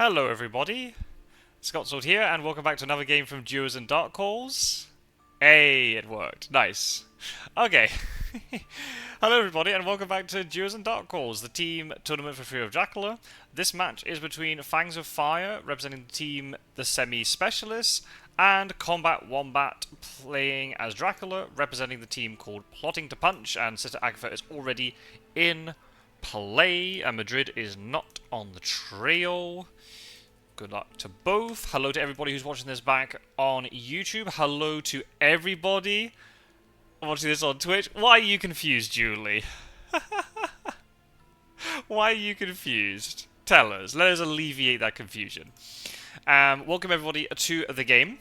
Hello everybody, Scottsword here, and welcome back to another game from Duos and Dark Calls. Hey, it worked. Nice. Okay. Hello everybody, and welcome back to Duos and Dark Calls, the team tournament for Fury of Dracula. This match is between Fangs of Fire, representing the team The Semi-Specialists, and CombatWombat, playing as Dracula, representing the team called Plotting to Punch, and Sister Agatha is already in play, and Madrid is not on the trail. Good luck to both. Hello to everybody who's watching this back on YouTube. Hello to everybody watching this on Twitch. Why are you confused, Julie? Why are you confused? Tell us. Let us alleviate that confusion. Welcome everybody to the game.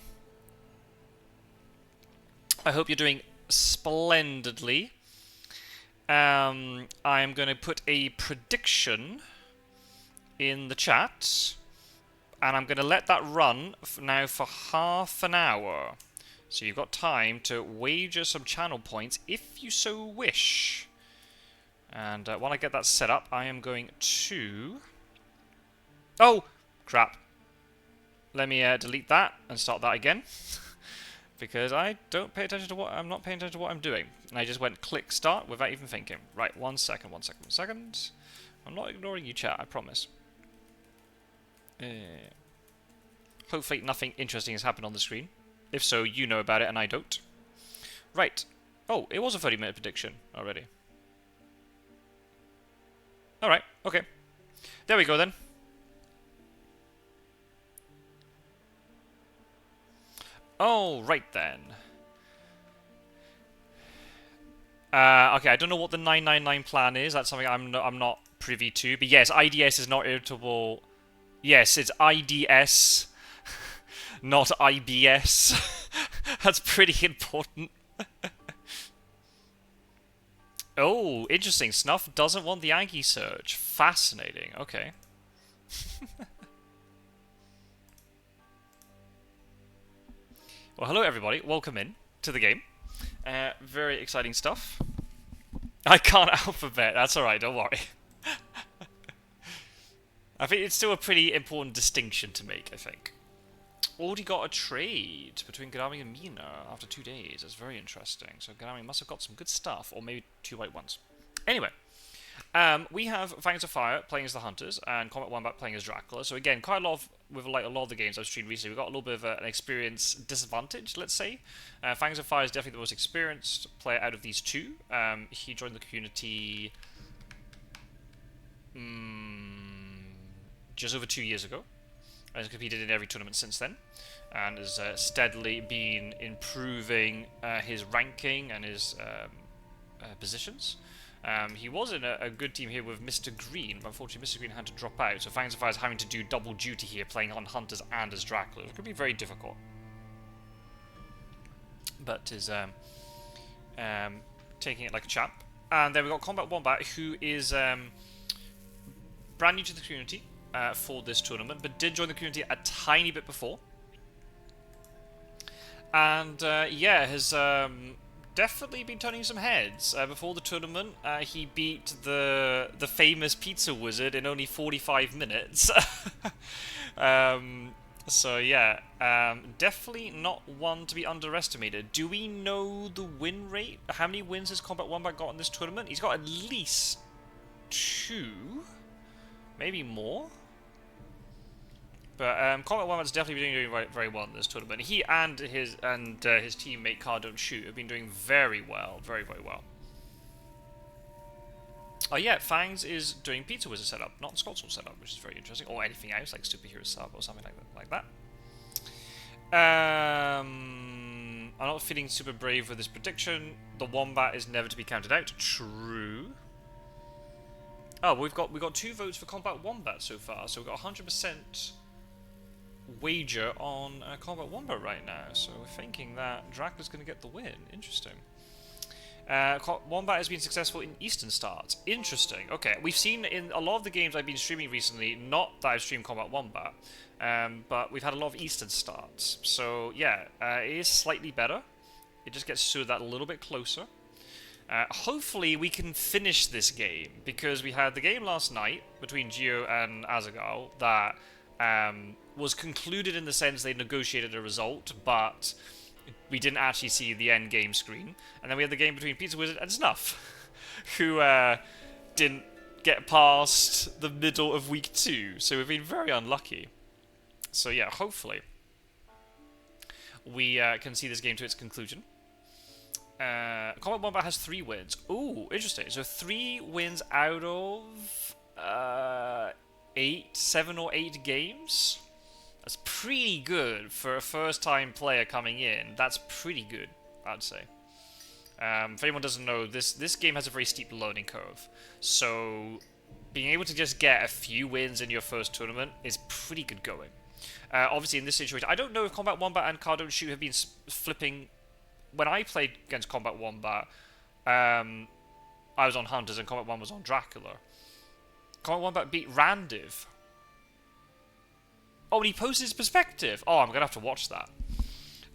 I hope you're doing splendidly. I am going to put a prediction in the chat, and I'm going to let that run now for half an hour. So you've got time to wager some channel points if you so wish. And while I get that set up, I am going to... Oh! Crap. Let me delete that and start that again. Because I don't pay attention to what... I'm not paying attention to what I'm doing. And I just went click start without even thinking. Right, one second. I'm not ignoring you, chat, I promise. Hopefully nothing interesting has happened on the screen. If so, you know about it and I don't. Right. Oh, it was a 30-minute prediction already. Alright, okay. There we go then. Oh, right then. Okay, I don't know what the 999 plan is. That's something I'm not privy to. But yes, IDS is not irritable. Yes, it's IDS, not IBS. That's pretty important. Oh, interesting. Snuff doesn't want the Aggie search. Fascinating. Okay. Well, hello everybody. Welcome in to the game. Very exciting stuff. I can't alphabet. That's alright, don't worry. I think it's still a pretty important distinction to make, I think. Already got a trade between Gadami and Mina after 2 days. That's very interesting. So Gadami must have got some good stuff, or maybe 2 white ones. Anyway, we have Fangs of Fire playing as the Hunters, and CombatWombat playing as Dracula. So again, quite a lot of, with like a lot of the games I've streamed recently, we've got a little bit of an experience disadvantage, let's say. Fangs of Fire is definitely the most experienced player out of these two. He joined the community... just over 2 years ago, and has competed in every tournament since then, and has steadily been improving his ranking and his positions. He was in a good team here with Mr. Green, but unfortunately Mr. Green had to drop out, so Fangs of Fire is having to do double duty here, playing on Hunters and as Dracula. It could be very difficult, but is taking it like a champ. And then we've got CombatWombat, who is brand new to the community for this tournament, but did join the community a tiny bit before. And yeah, has definitely been turning some heads. Before the tournament, he beat the famous pizza wizard in only 45 minutes. So yeah, definitely not one to be underestimated. Do we know the win rate? How many wins has CombatWombat got in this tournament? He's got at least 2, maybe more. But CombatWombat's definitely been doing very well in this tournament. He and his teammate Car Don't Shoot have been doing very well, very well. Oh yeah, Fangs is doing Pizza Wizard setup, not Scottsword setup, which is very interesting, or anything else like Superhero Sub or something like that. I'm not feeling super brave with this prediction. The Wombat is never to be counted out. True. Oh, we've got 2 votes for CombatWombat so far, so we've got 100%. Wager on CombatWombat right now, so we're thinking that Dracula's going to get the win. Interesting. Wombat has been successful in Eastern starts. Interesting. Okay, we've seen in a lot of the games I've been streaming recently, not that I've streamed CombatWombat, but we've had a lot of Eastern starts. So yeah, it is slightly better. It just gets to that a little bit closer. Hopefully we can finish this game, because we had the game last night between Gio and Azaghal that was concluded in the sense they negotiated a result, but we didn't actually see the end game screen. And then we had the game between Pizza Wizard and Snuff, who didn't get past the middle of week 2. So we've been very unlucky. So yeah, hopefully we can see this game to its conclusion. CombatWombat has 3 wins. Ooh, interesting. So 3 wins out of 7 or 8 games. That's pretty good for a first-time player coming in. That's pretty good, I'd say. If anyone doesn't know, this game has a very steep learning curve. So being able to just get a few wins in your first tournament is pretty good going. Obviously, in this situation, I don't know if CombatWombat and Car Don't Shoot have been flipping. When I played against CombatWombat, I was on Hunters and CombatWombat was on Dracula. CombatWombat beat Randiv. Oh, and he posted his perspective. Oh, I'm going to have to watch that.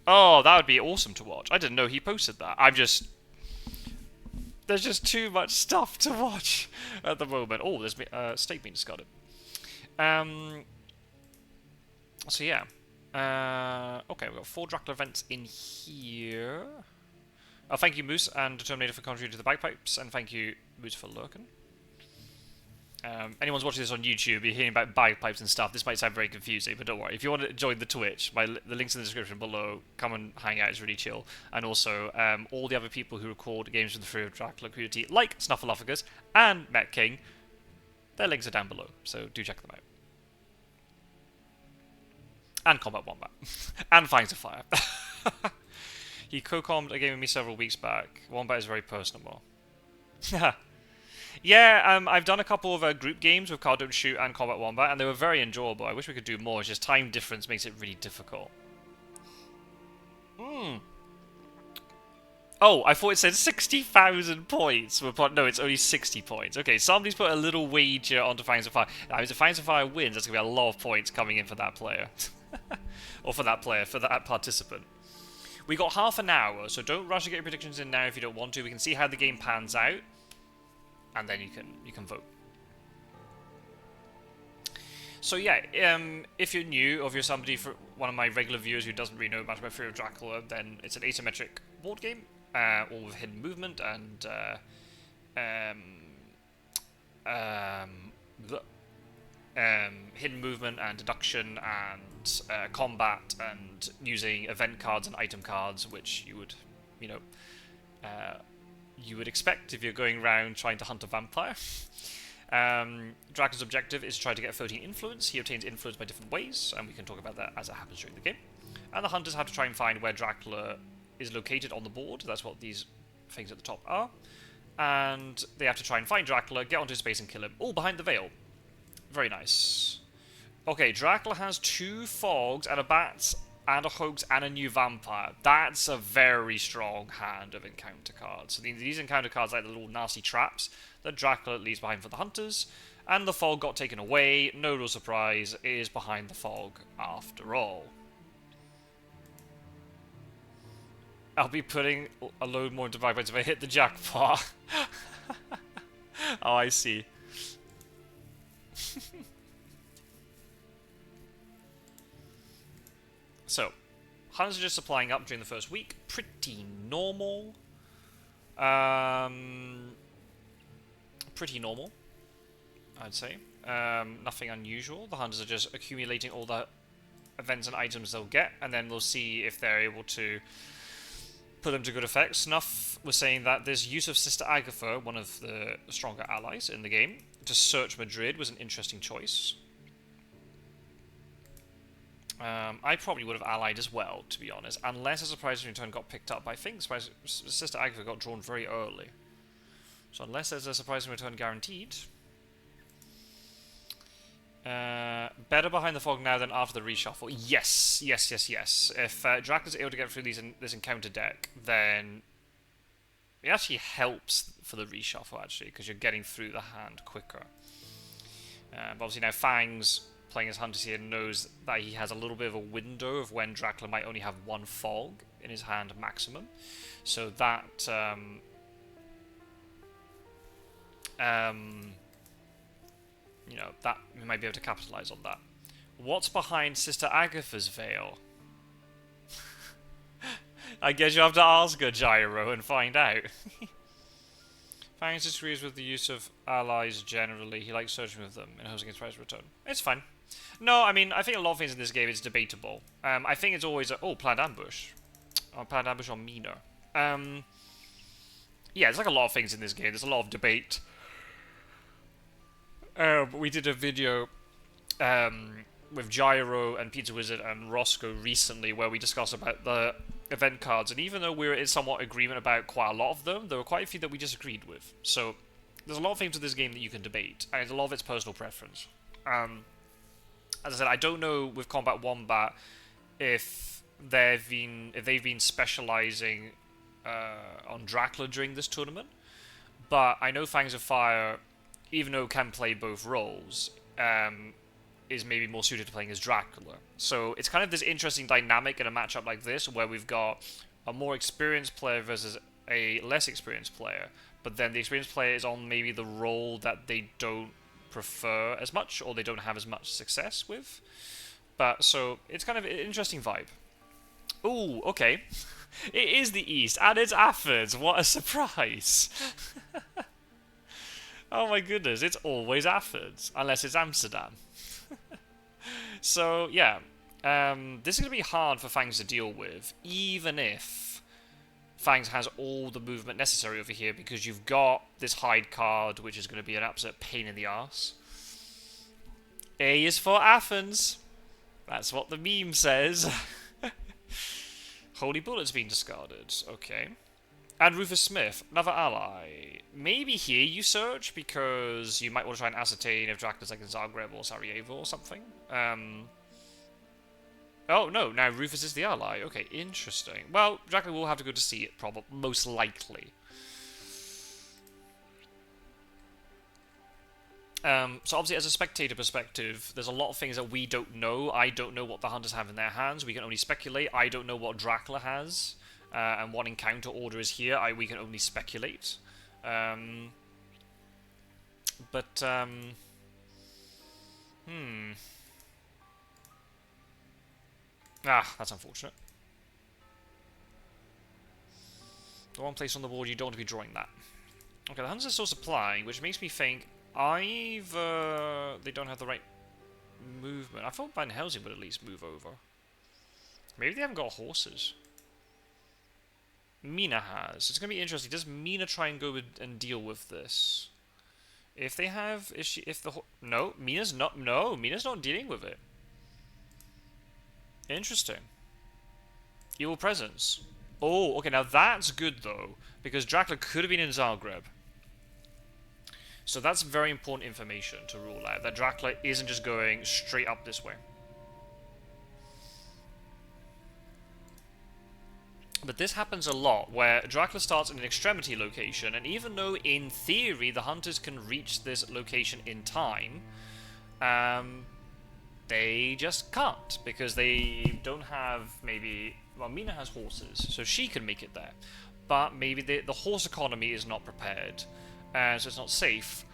Oh, that would be awesome to watch. I didn't know he posted that. There's just too much stuff to watch at the moment. Oh, there's steak being discarded. So yeah. Okay, we've got 4 Dracula events in here. Oh, thank you, Moose and Determinator, for contributing to the bagpipes, and thank you, Moose, for lurking. Anyone's watching this on YouTube, you're hearing about bagpipes and stuff. This might sound very confusing, but don't worry. If you want to join the Twitch, the link's in the description below. Come and hang out, it's really chill. And also, all the other people who record games from the Fury of Dracula community, like Snuffleupagus and Met King, their links are down below, so do check them out. And CombatWombat. And Fangs of Fire. He co-commed a game with me several weeks back. Wombat is very personable. Yeah, I've done a couple of group games with Car Don't Shoot and CombatWombat, and they were very enjoyable. I wish we could do more. It's just time difference makes it really difficult. Oh, I thought it said 60,000 points. No, it's only 60 points. Okay, somebody's put a little wager onto Fangs of Fire. Now, if Fangs of Fire wins, that's going to be a lot of points coming in for that player. Or for that player, for that participant. We got half an hour, so don't rush to get your predictions in now if you don't want to. We can see how the game pans out, and then you can vote. So yeah, if you're new, or if you're somebody, for one of my regular viewers who doesn't really know much about Fury of Dracula, then it's an asymmetric board game, all with hidden movement and hidden movement and deduction and combat and using event cards and item cards, which you would, you would expect if you're going around trying to hunt a vampire. Dracula's objective is to try to get 13 influence. He obtains influence by different ways, and we can talk about that as it happens during the game. And the hunters have to try and find where Dracula is located on the board. That's what these things at the top are. And they have to try and find Dracula, get onto his space and kill him. All behind the veil. Very nice. Okay, Dracula has 2 fogs and a bat and a hoax and a new vampire. That's a very strong hand of encounter cards. So these encounter cards are like the little nasty traps that Dracula leaves behind for the hunters. And the fog got taken away. No real surprise. It is behind the fog after all. I'll be putting a load more into bagpipes if I hit the jackpot. Oh, I see. So, hunters are just supplying up during the first week. Pretty normal. Pretty normal, I'd say. Nothing unusual. The hunters are just accumulating all the events and items they'll get, and then we'll see if they're able to put them to good effect. Snuff was saying that this use of Sister Agatha, one of the stronger allies in the game, to search Madrid was an interesting choice. I probably would have allied as well, to be honest, unless a surprise return got picked up. I think Sister Agatha got drawn very early. So unless there's a surprise return guaranteed... better behind the fog now than after the reshuffle. Yes, yes, yes, yes. If Dracula's able to get through this encounter deck, then it actually helps for the reshuffle, actually, because you're getting through the hand quicker. But obviously now Fangs, playing as Hunters here, knows that he has a little bit of a window of when Dracula might only have 1 fog in his hand maximum. So that... that we might be able to capitalize on that. What's behind Sister Agatha's veil? I guess you have to ask her, Gyro, and find out. Fangs disagrees with the use of allies generally. He likes searching with them in hopes against prize return. It's fine. No, I mean, I think a lot of things in this game is debatable. I think it's always oh, planned ambush. Planned ambush on Mina. Yeah, there's like a lot of things in this game. There's a lot of debate. We did a video with Gyro and Pizza Wizard and Roscoe recently where we discussed about the event cards, and even though we were in somewhat agreement about quite a lot of them, there were quite a few that we disagreed with. So there's a lot of things to this game that you can debate, and a lot of it's personal preference. As I said, I don't know with CombatWombat if they've been specializing on Dracula during this tournament, but I know Fangs of Fire, even though can play both roles, is maybe more suited to playing as Dracula. So it's kind of this interesting dynamic in a matchup like this, where we've got a more experienced player versus a less experienced player, but then the experienced player is on maybe the role that they don't prefer as much, or they don't have as much success with. But so it's kind of an interesting vibe. Ooh, okay. It is the East, and it's Athens. What a surprise! Oh my goodness, it's always Athens, unless it's Amsterdam. So, yeah, this is going to be hard for Fangs to deal with, even if Fangs has all the movement necessary over here, because you've got this hide card, which is going to be an absolute pain in the arse. A is for Athens. That's what the meme says. Holy Bullet's been discarded. Okay. And Rufus Smith, another ally. Maybe here you search, because you might want to try and ascertain if Dracula's like in Zagreb or Sarajevo or something. Oh, no, now Rufus is the ally. Okay, interesting. Well, Dracula will have to go to see it, probably, most likely. So obviously, as a spectator perspective, there's a lot of things that we don't know. I don't know what the hunters have in their hands. We can only speculate. I don't know what Dracula has. And what encounter order is here, we can only speculate. Ah, that's unfortunate. The one place on the board, you don't want to be drawing that. Okay, the hunters are still supplying, which makes me think either they don't have the right movement. I thought Van Helsing would at least move over. Maybe they haven't got horses. Mina has. It's going to be interesting. Does Mina try and go and deal with this? If they have... No, Mina's not... No, Mina's not dealing with it. Interesting. Evil Presence. Oh, okay, now that's good, though. Because Dracula could have been in Zagreb. So that's very important information to rule out. That Dracula isn't just going straight up this way. But this happens a lot, where Dracula starts in an extremity location, and even though in theory the hunters can reach this location in time, they just can't, because they don't have maybe... Well, Mina has horses, so she can make it there. But maybe the horse economy is not prepared, so it's not safe.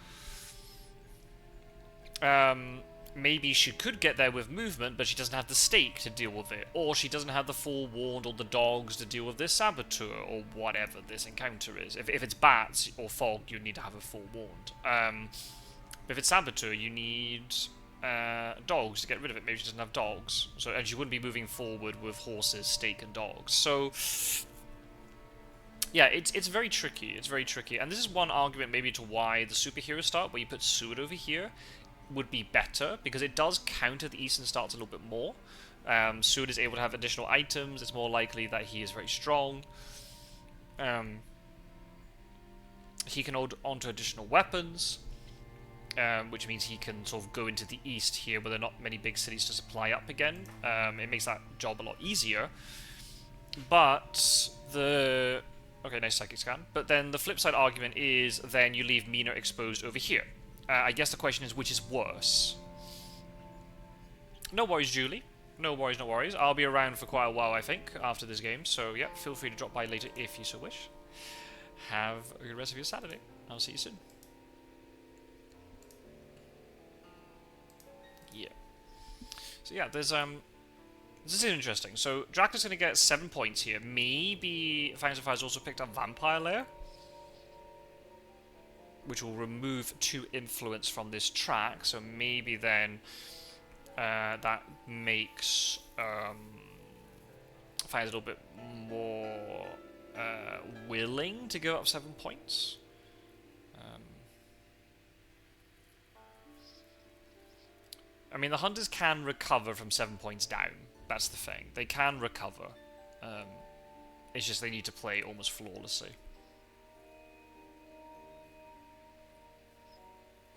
Maybe she could get there with movement, but she doesn't have the stake to deal with it. Or she doesn't have the forewarned or the dogs to deal with this saboteur, or whatever this encounter is. If it's bats or fog, you need to have a forewarned. If it's saboteur, you need dogs to get rid of it. Maybe she doesn't have dogs. And she wouldn't be moving forward with horses, stake, and dogs. So... yeah, it's very tricky. It's very tricky. And this is one argument maybe to why the superhero start, where you put Seward over here, would be better, because it does counter the Eastern starts a little bit more. Seward is able to have additional items. It's more likely that he is very strong. He can hold onto additional weapons, which means he can sort of go into the East here, where there are not many big cities to supply up again. It makes that job a lot easier. But the... Okay, nice psychic scan. But then the flip side argument is then you leave Mina exposed over here. I guess the question is, which is worse? No worries, Julie. No worries, no worries. I'll be around for quite a while, I think, after this game. So, yeah, feel free to drop by later if you so wish. Have a good rest of your Saturday. I'll see you soon. Yeah. So yeah, there's this is interesting. So Dracula's going to get 7 points here. Maybe Fangs of Fire's also picked up Vampire Lair, which will remove 2 influence from this track. So maybe then that makes Fangs a little bit more willing to go up 7 points. I mean, the Hunters can recover from 7 points down. That's the thing. They can recover. It's just they need to play almost flawlessly.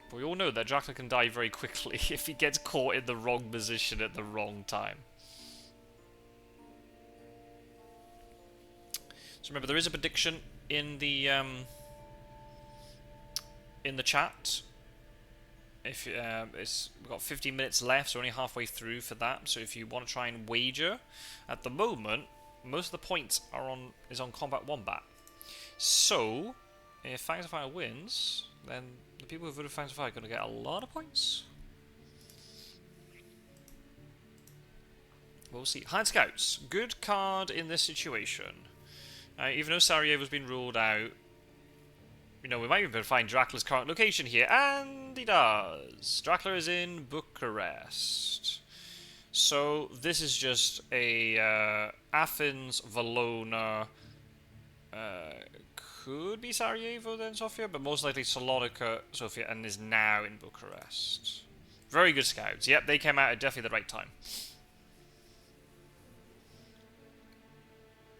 But we all know that Dracula can die very quickly if he gets caught in the wrong position at the wrong time. So remember, there is a prediction in the chat. If we've got 15 minutes left, so only halfway through for that. So if you want to try and wager, at the moment, most of the points are on CombatWombat. So if Fangs of Fire wins, then the people who voted Fangs of Fire are going to get a lot of points. We'll see. Hired Scouts, good card in this situation. Even though Sarajevo's been ruled out, you know, we might even be able to find Dracula's current location here, and he does. Dracula is in Bucharest. So this is just a Athens, Valona, could be Sarajevo then Sofia, but most likely Salonika, Sofia, and is now in Bucharest. Very good scouts. Yep, they came out at definitely the right time.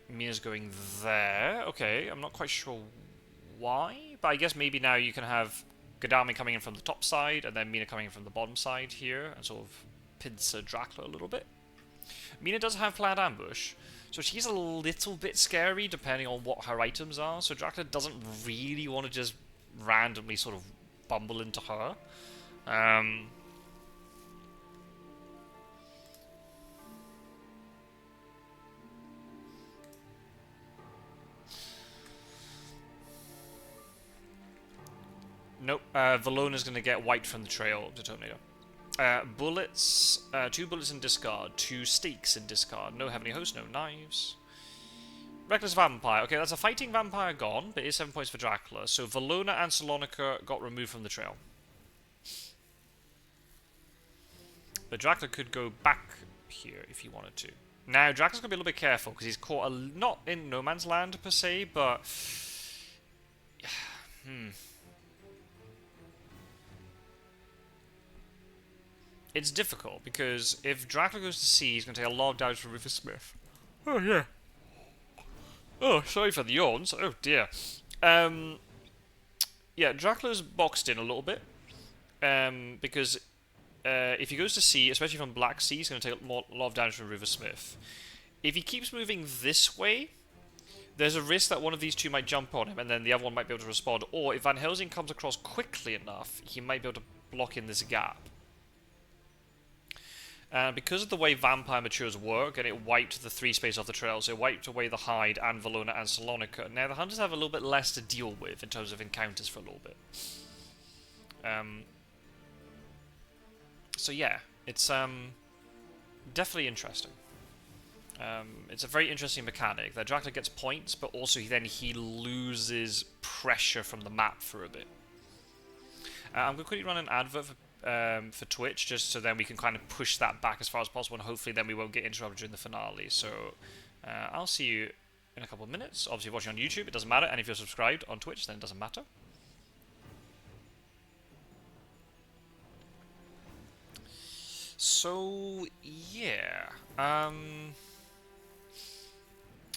Mia's going there. Okay, I'm not quite sure why, but I guess maybe now you can have Gadami coming in from the top side and then Mina coming in from the bottom side here and sort of pincer Dracula a little bit. Mina does have planned ambush, so she's a little bit scary depending on what her items are, so Dracula doesn't really want to just randomly sort of bumble into her. Nope, Valona's going to get wiped from the trail to Terminator. Bullets, 2 bullets in discard, 2 stakes in discard, no Heavenly Host, no knives. Reckless Vampire, okay, that's a fighting vampire gone, but it is 7 points for Dracula. So Valona and Salonika got removed from the trail. But Dracula could go back here if he wanted to. Now, Dracula's going to be a little bit careful, because he's caught not in no man's land per se, but... It's difficult, because if Dracula goes to sea, he's going to take a lot of damage from Rufus Smith. Oh, yeah. Oh, sorry for the yawns. Oh, dear. Yeah, Dracula's boxed in a little bit. Because if he goes to sea, especially from Black Sea, he's going to take a lot of damage from Rufus Smith. If he keeps moving this way, there's a risk that one of these two might jump on him, and then the other one might be able to respond. Or if Van Helsing comes across quickly enough, he might be able to block in this gap. Because of the way Vampire Matures work, and it wiped the 3 space off the trails, it wiped away the Hide and Valona and Salonika. Now the Hunters have a little bit less to deal with in terms of encounters for a little bit. So yeah, it's definitely interesting. It's a very interesting mechanic that Dracula gets points, but also then he loses pressure from the map for a bit. I'm going to quickly run an advert for Twitch, just so then we can kind of push that back as far as possible, and hopefully then we won't get interrupted during the finale. So I'll see you in a couple of minutes. Obviously, if you're watching on YouTube, it doesn't matter, and if you're subscribed on Twitch, then it doesn't matter. So yeah,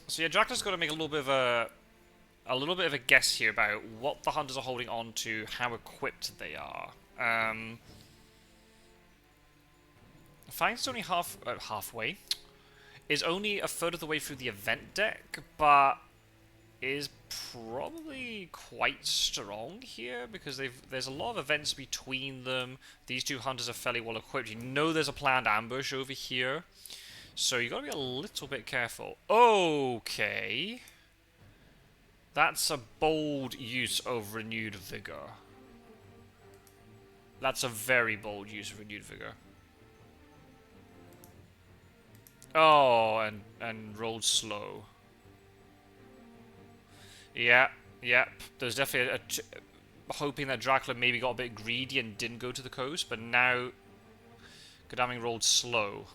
Dracula's got to make a little bit of a guess here about what the Hunters are holding on to, how equipped they are. Fangs is only halfway. Is only a third of the way through the event deck, but is probably quite strong here because there's a lot of events between them. These two Hunters are fairly well equipped. You know there's a planned ambush over here, so you got to be a little bit careful. Okay. That's a bold use of Renewed Vigor. That's a very bold use of Renewed Vigor. Oh, and rolled slow. Yeah, yep. There's definitely hoping that Dracula maybe got a bit greedy and didn't go to the coast, but now Godalming rolled slow.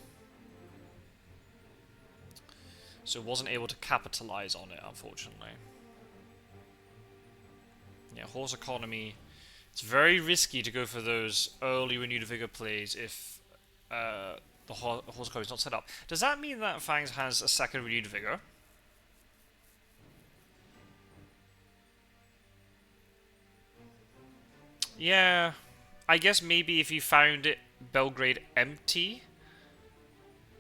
So wasn't able to capitalize on it, unfortunately. Yeah, horse economy. It's very risky to go for those early renewed vigor plays if the horse economy is not set up. Does that mean that Fangs has a second renewed vigor? Yeah, I guess maybe if you found it Belgrade empty,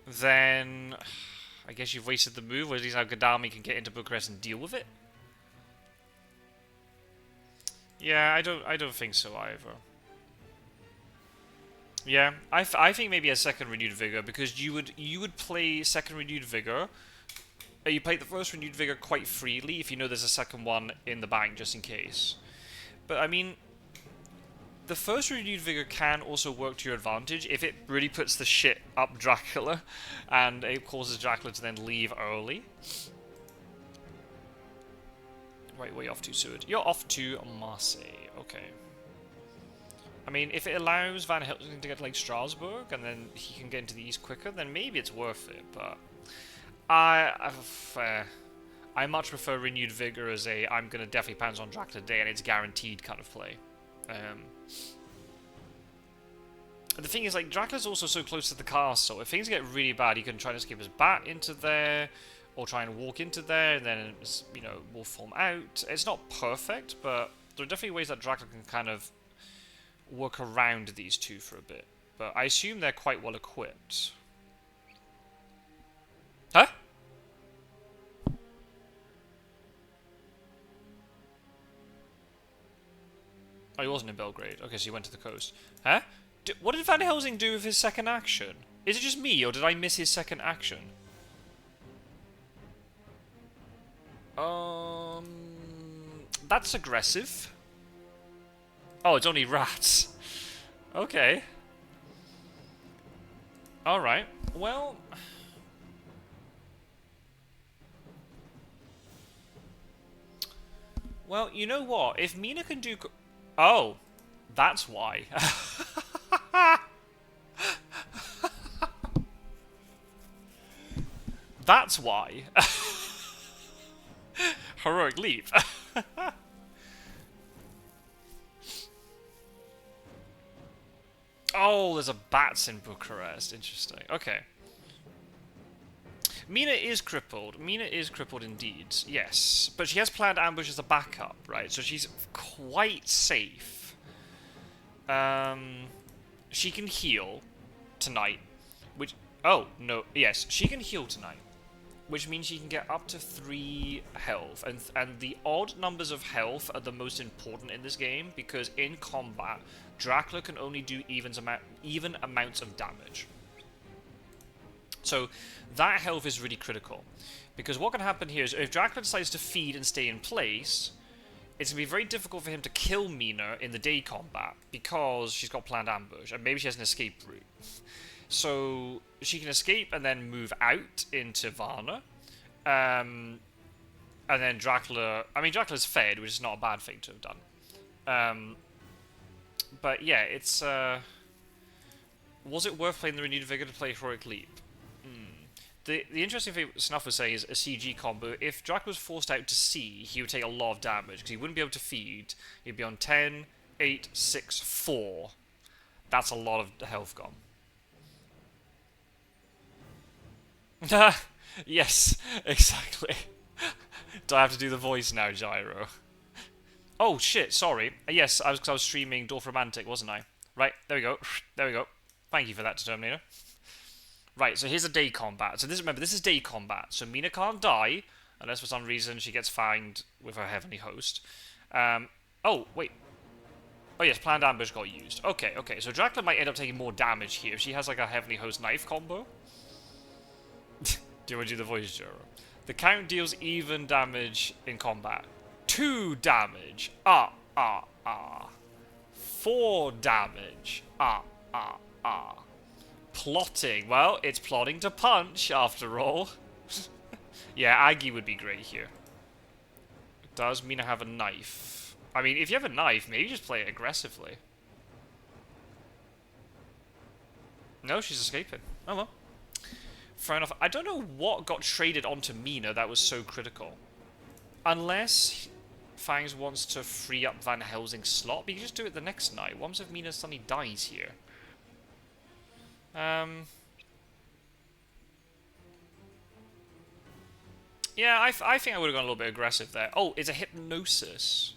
then I guess you've wasted the move, or at least now Godalming can get into Bucharest and deal with it. Yeah, I don't think so either. Yeah, I think maybe a second renewed vigor, because you would play second renewed vigor. You play the first renewed vigor quite freely if you know there's a second one in the bank just in case. But I mean, the first renewed vigor can also work to your advantage if it really puts the shit up Dracula, and it causes Dracula to then leave early. Right, where are you off to, Seward? You're off to Marseille. Okay. I mean, if it allows Van Helsing to get to, like, Strasbourg, and then he can get into the east quicker, then maybe it's worth it, but I much prefer Renewed Vigor as a I'm going to definitely pounce on Dracula today, and it's guaranteed kind of play. The thing is, like, Dracula's also so close to the castle. If things get really bad, he can try to escape his bat into there, or try and walk into there, and then, you know, wolf form out. It's not perfect, but there are definitely ways that Dracula can kind of work around these two for a bit. But I assume they're quite well equipped. Huh? Oh, he wasn't in Belgrade. Okay, so he went to the coast. Huh? What did Van Helsing do with his second action? Is it just me, or did I miss his second action? That's aggressive. Oh, it's only rats. Okay. Alright. Well... Well, you know what? If Mina can do... Oh. That's why. That's why. Heroic leap. Oh, there's a bats in Bucharest. Interesting. Okay. Mina is crippled. Mina is crippled indeed. Yes. But she has planned ambush as a backup, right? So she's quite safe. She can heal tonight. Which... Oh, no. Yes, she can heal tonight. Which means she can get up to 3 health. And the odd numbers of health are the most important in this game, because in combat, Dracula can only do even amounts of damage. So that health is really critical. Because what can happen here is if Dracula decides to feed and stay in place, it's going to be very difficult for him to kill Mina in the day combat, because she's got planned ambush, and maybe she has an escape route. So she can escape and then move out into Varna. And then Dracula... I mean, Dracula's fed, which is not a bad thing to have done. But yeah, it's... was it worth playing the Renewed Vigor to play Heroic Leap? The interesting thing Snuff was saying is a CG combo. If Dracula was forced out to sea, he would take a lot of damage, because he wouldn't be able to feed. He'd be on 10, 8, 6, 4. That's a lot of health gone. Yes, exactly. Do I have to do the voice now, Gyro? Oh shit, sorry. Yes, I was streaming Dwarf Romantic, wasn't I? Right, there we go. There we go. Thank you for that, Determinator. Right, so here's a day combat. So remember, this is day combat. So Mina can't die, unless for some reason she gets fanged with her Heavenly Host. Oh, wait. Oh yes, planned ambush got used. Okay, okay. So Dracula might end up taking more damage here if she has like a Heavenly Host knife combo. Do you want to do the voice, Juro? The count deals even damage in combat. 2 damage. 4 damage. Plotting. Well, it's plotting to punch, after all. Yeah, Aggie would be great here. Does Mina have a knife? I mean, if you have a knife, maybe just play it aggressively. No, she's escaping. Oh well. Fair enough. I don't know what got traded onto Mina that was so critical. Unless Fangs wants to free up Van Helsing's slot, but you can just do it the next night. What happens if Mina suddenly dies here? Yeah, I think I would have gone a little bit aggressive there. Oh, it's a hypnosis.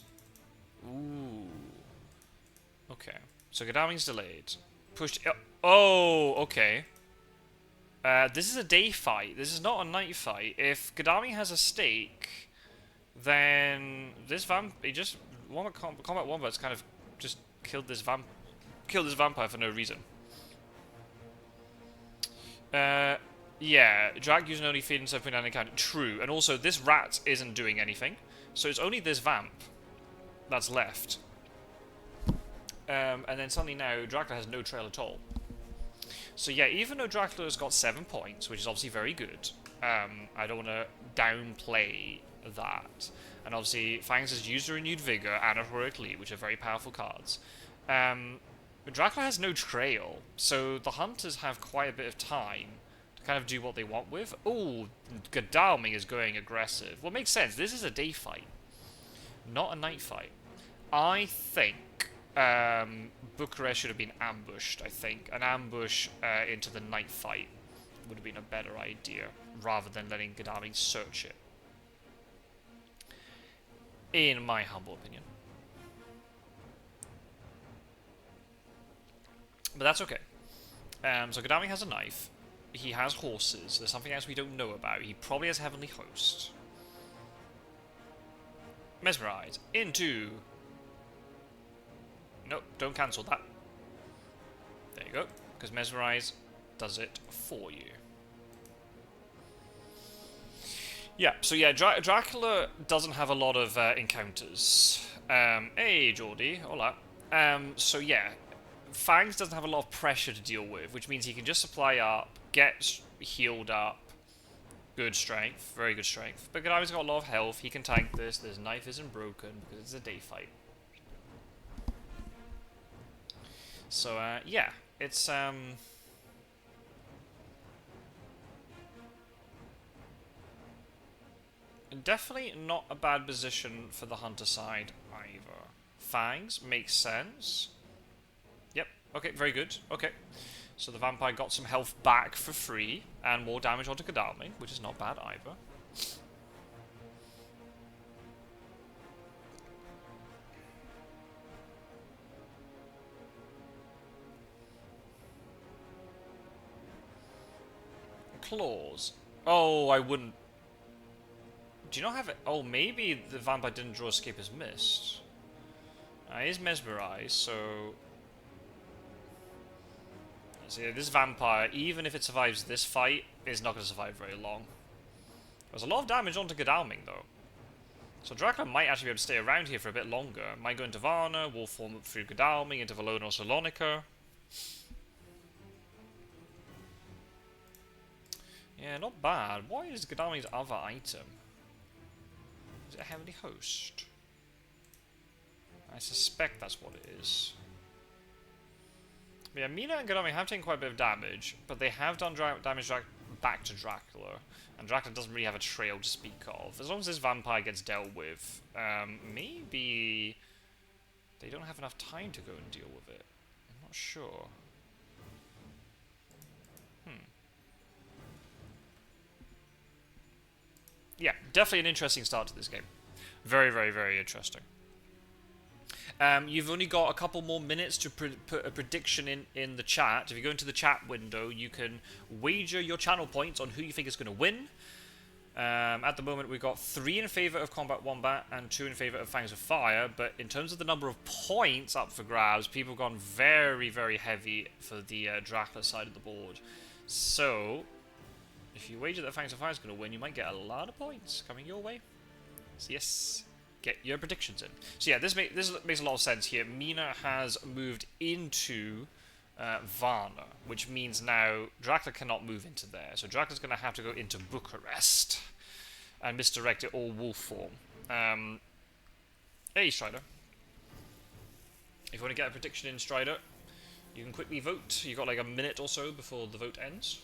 Ooh. Okay. So Godalming's delayed. Pushed. Oh, okay. This is a day fight. This is not a night fight. If Godalming has a stake, then this CombatWombat's kind of just killed this vampire for no reason. Yeah, Drac using only feeding something down the counter. True, and also this rat isn't doing anything, so it's only this vamp that's left. And then suddenly now Dracula has no trail at all. So yeah, even though Dracula's got 7 points, which is obviously very good, I don't want to downplay that. And obviously Fangs has used Renewed Vigor and a Heroic Lead, which are very powerful cards. Dracula has no trail, so the hunters have quite a bit of time to kind of do what they want with. Oh, Godalming is going aggressive. Well, it makes sense. This is a day fight, not a night fight. I think Bucharest should have been ambushed, I think. An ambush into the night fight would have been a better idea, rather than letting Godalming search it. In my humble opinion. But that's okay. So Godalming has a knife. He has horses. There's something else we don't know about. He probably has Heavenly Host. Mesmerize. Into... Nope, don't cancel that. There you go. Because Mesmerize does it for you. Yeah, so yeah, Dracula doesn't have a lot of encounters. Hey, Geordie. Hola. So yeah, Fangs doesn't have a lot of pressure to deal with, which means he can just supply up, get healed up, good strength, very good strength. But Godalming's got a lot of health, he can tank this, his knife isn't broken, because it's a day fight. So, yeah, it's, definitely not a bad position for the hunter side either. Fangs makes sense. Yep, okay, very good. Okay. So the vampire got some health back for free, and more damage onto Godalming, which is not bad either. Claws. Oh, I wouldn't... Do you not have it? Oh, maybe the vampire didn't draw Escape as missed. He is mesmerized, so... See, this vampire, even if it survives this fight, is not going to survive very long. There's a lot of damage onto Godalming, though. So Dracula might actually be able to stay around here for a bit longer. Might go into Varna, will form up through Godalming, into Valona or Salonika. Yeah, not bad. What is Godalming's other item? Is it a Heavenly Host? I suspect that's what it is. But yeah, Mina and Godalming have taken quite a bit of damage, but they have done damage back to Dracula, and Dracula doesn't really have a trail to speak of. As long as this vampire gets dealt with, maybe they don't have enough time to go and deal with it. I'm not sure. Yeah, definitely an interesting start to this game. Very, very, very interesting. You've only got a couple more minutes to put a prediction in the chat. If you go into the chat window, you can wager your channel points on who you think is going to win. At the moment, we've got 3 in favour of CombatWombat and 2 in favour of Fangs of Fire. But in terms of the number of points up for grabs, people have gone very, very heavy for the Dracula side of the board. So, if you wager that Fangs of Fire is going to win, you might get a lot of points coming your way. So yes, get your predictions in. So yeah, this makes a lot of sense here. Mina has moved into Varna, which means now Dracula cannot move into there. So Dracula's going to have to go into Bucharest and misdirect it all wolf form. Hey, Strider. If you want to get a prediction in, Strider, you can quickly vote. You've got like a minute or so before the vote ends.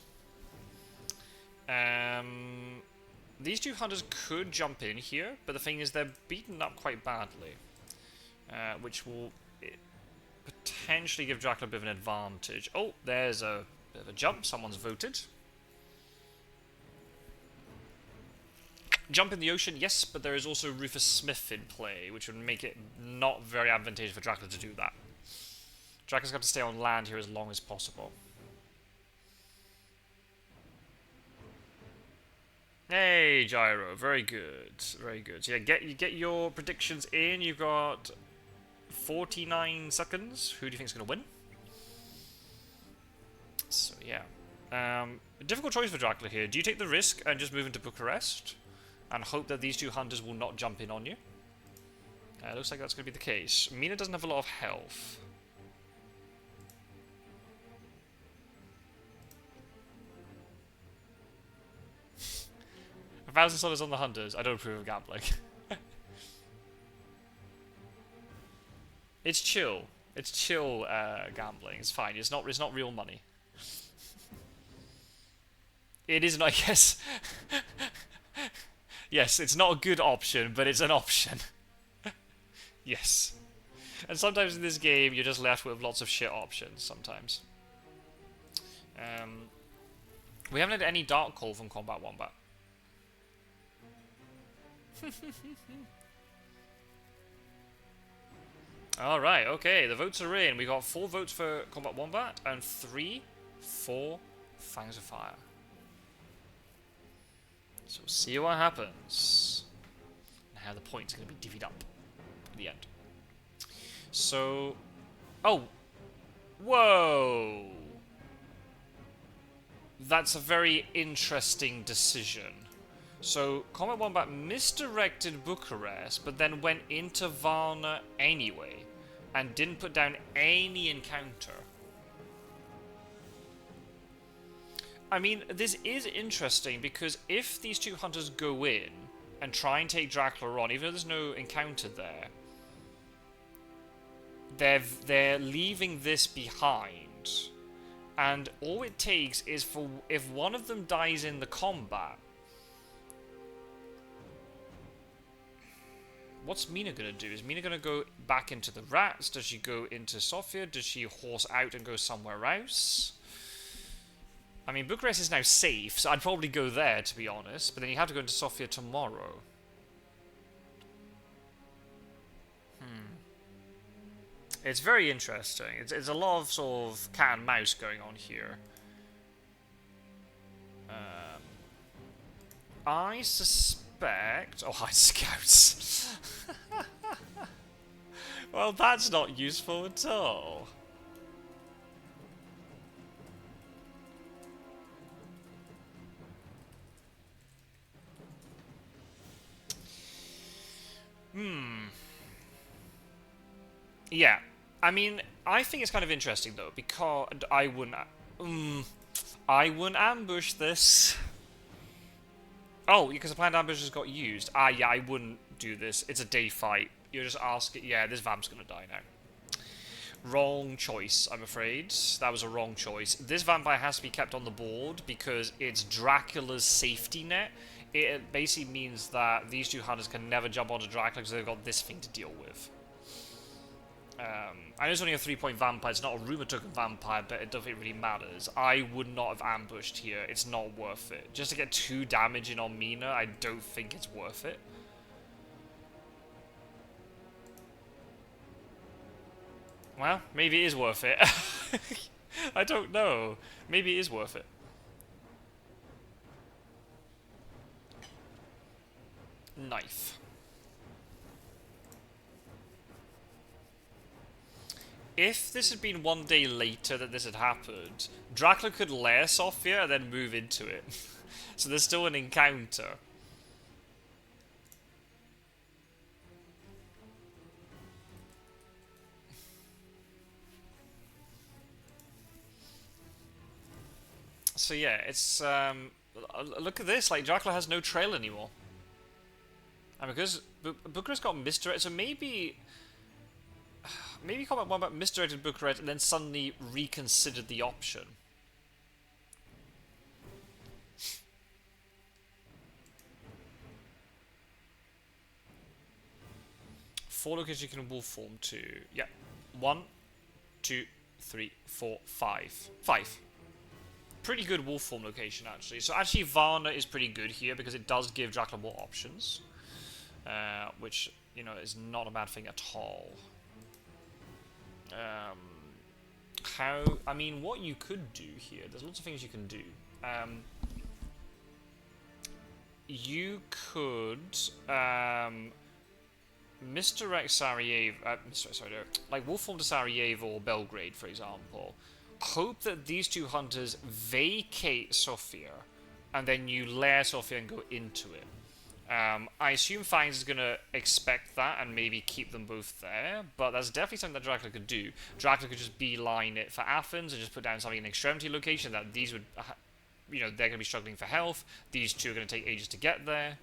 These two hunters could jump in here, but the thing is they're beaten up quite badly, which will potentially give Dracula a bit of an advantage. Oh, there's a bit of a jump. Someone's voted. Jump in the ocean, yes, but there is also Rufus Smith in play, which would make it not very advantageous for Dracula to do that. Dracula's got to stay on land here as long as possible. Hey, Gyro, very good, very good. So yeah, get your predictions in. You've got 49 seconds. Who do you think is going to win? So yeah, difficult choice for Dracula here. Do you take the risk and just move into Bucharest and hope that these two hunters will not jump in on you? Looks like that's going to be the case. Mina doesn't have a lot of health. $1,000 on the hunters. I don't approve of gambling. It's chill. It's chill gambling. It's fine. It's not real money. It isn't, I guess. Yes, it's not a good option, but it's an option. Yes. And sometimes in this game, you're just left with lots of shit options, sometimes. We haven't had any Dark Call from CombatWombat. Alright, okay, the votes are in. We got 4 votes for CombatWombat and 3 for Fangs of Fire. So we'll see what happens. And how the points are going to be divvied up at the end. So... Oh! Whoa! That's a very interesting decision. So, CombatWombat misdirected Bucharest, but then went into Varna anyway, and didn't put down any encounter. I mean, this is interesting, because if these two hunters go in and try and take Dracula on, even though there's no encounter there, they're leaving this behind. And all it takes is for, if one of them dies in the combat, what's Mina going to do? Is Mina going to go back into the rats? Does she go into Sofia? Does she horse out and go somewhere else? I mean, Bucharest is now safe, so I'd probably go there, to be honest. But then you have to go into Sofia tomorrow. It's very interesting. It's a lot of sort of cat and mouse going on here. I suspect... Oh, hi, scouts. Well, that's not useful at all. Yeah. I mean, I think it's kind of interesting, though, because I wouldn't ambush this. Oh, because the planned ambush has got used. Ah, yeah, I wouldn't do this. It's a day fight. You're just asking... Yeah, this vamp's gonna die now. Wrong choice, I'm afraid. That was a wrong choice. This vampire has to be kept on the board because it's Dracula's safety net. It basically means that these two hunters can never jump onto Dracula because they've got this thing to deal with. I know it's only a 3-point vampire, it's not a rumor token vampire, but it doesn't really matters. I would not have ambushed here, it's not worth it. Just to get 2 damage in on Mina, I don't think it's worth it. Well, maybe it is worth it. I don't know. Maybe it is worth it. Knife. If this had been 1 day later that this had happened, Dracula could lair Sofia and then move into it. So there's still an encounter. So yeah, it's look at this. Like Dracula has no trail anymore, and because Bucharest got misdirected, so maybe CombatWombat misdirected Bucharest and then suddenly reconsidered the option. Four locations you can wolf form to. Yeah. 1, 2, 3, 4, 5. 5. Pretty good wolf form location, actually. So actually Varna is pretty good here because it does give Dracula more options. Which, you know, is not a bad thing at all. I mean, what you could do here, there's lots of things you can do. You could misdirect Sarajevo, like wolf form to Sarajevo or Belgrade, for example. Hope that these two hunters vacate Sofia, and then you lair Sofia and go into it. I assume Fangs is going to expect that and maybe keep them both there, but that's definitely something that Dracula could do. Dracula could just beeline it for Athens and just put down something in an extremity location that these would, you know, they're going to be struggling for health. These two are going to take ages to get there.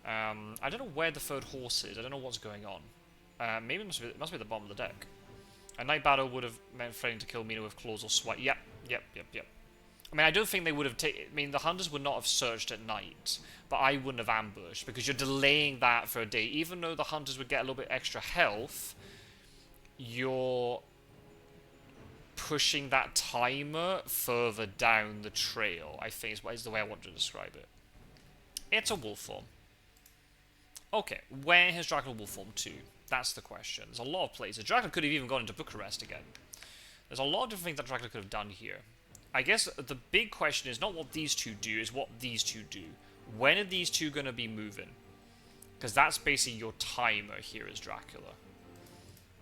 I don't know where the third horse is. I don't know what's going on. Maybe it must be at the bottom of the deck. A night battle would have meant threatening to kill Mina with claws or swipe. Yep. I mean, I don't think they would have taken... I mean, the hunters would not have searched at night, but I wouldn't have ambushed, because you're delaying that for a day. Even though the hunters would get a little bit extra health, you're pushing that timer further down the trail, I think is the way I want to describe it. It's a wolf form. Okay, where has Dracula wolf form to? That's the question. There's a lot of places. Dracula could have even gone into Bucharest again. There's a lot of different things that Dracula could have done here. I guess the big question is not what these two do, is what these two do. When are these two going to be moving? Because that's basically your timer here as Dracula.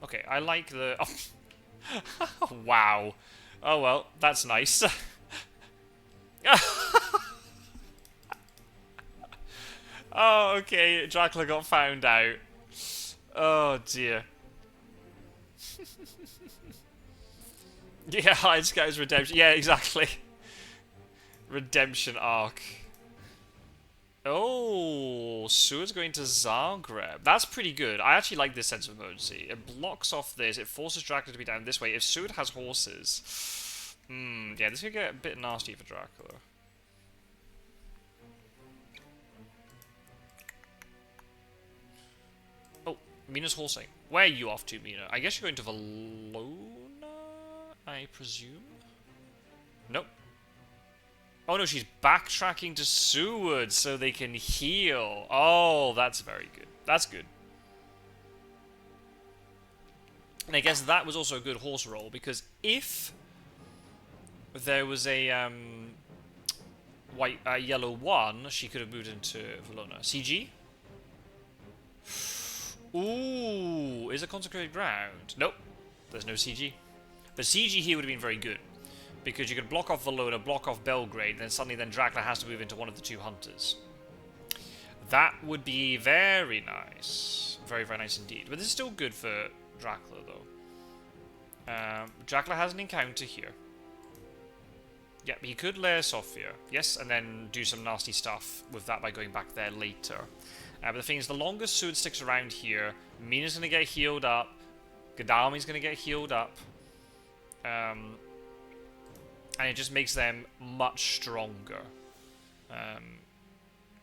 Okay, I like the... Oh. Wow. Oh well, that's nice. Oh, okay, Dracula got found out. Oh dear. Yeah, it's got his redemption. Yeah, exactly. Redemption arc. Oh, Seward's going to Zagreb. That's pretty good. I actually like this sense of emergency. It blocks off this. It forces Dracula to be down this way. If Seward has horses... yeah, this could get a bit nasty for Dracula. Oh, Mina's horsing. Where are you off to, Mina? I guess you're going to Valona, I presume? Nope. Oh no, she's backtracking to Seward so they can heal. Oh, that's very good. That's good. And I guess that was also a good horse roll, because if there was a yellow one, she could have moved into Valona. CG? Ooh, is it consecrated ground? Nope, there's no CG. But CG here would have been very good, because you could block off Valona, block off Belgrade, and then suddenly Dracula has to move into one of the two hunters. That would be very nice. Very, very nice indeed. But this is still good for Dracula, though. Dracula has an encounter here. Yep, he could lair Sofia. Yes, and then do some nasty stuff with that by going back there later. But the thing is, the longer Seward sticks around here, Mina's going to get healed up. Gadami's going to get healed up. And it just makes them much stronger.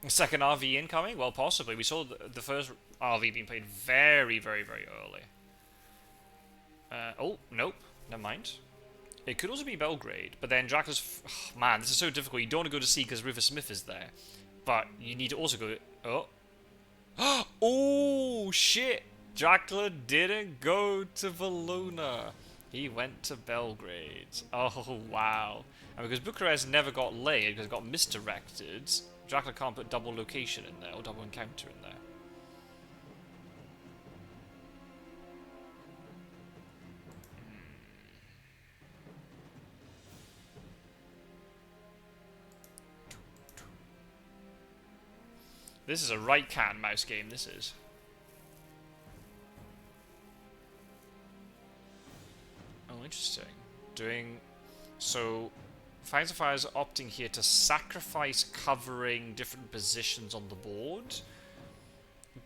Second RV incoming? Well, possibly. We saw the first RV being played very, very, very early. Oh, nope. Never mind. It could also be Belgrade, but then Dracula's... Oh, man, this is so difficult. You don't want to go to sea because Rufus Smith is there. But you need to also go... Oh. Oh, shit! Dracula didn't go to Valona. He went to Belgrade. Oh, wow. And because Bucharest never got laid, because it got misdirected, Dracula can't put double location in there, or double encounter in there. This is a right cat and mouse game, this is. Oh, interesting. So Fangs of Fire is opting here to sacrifice covering different positions on the board,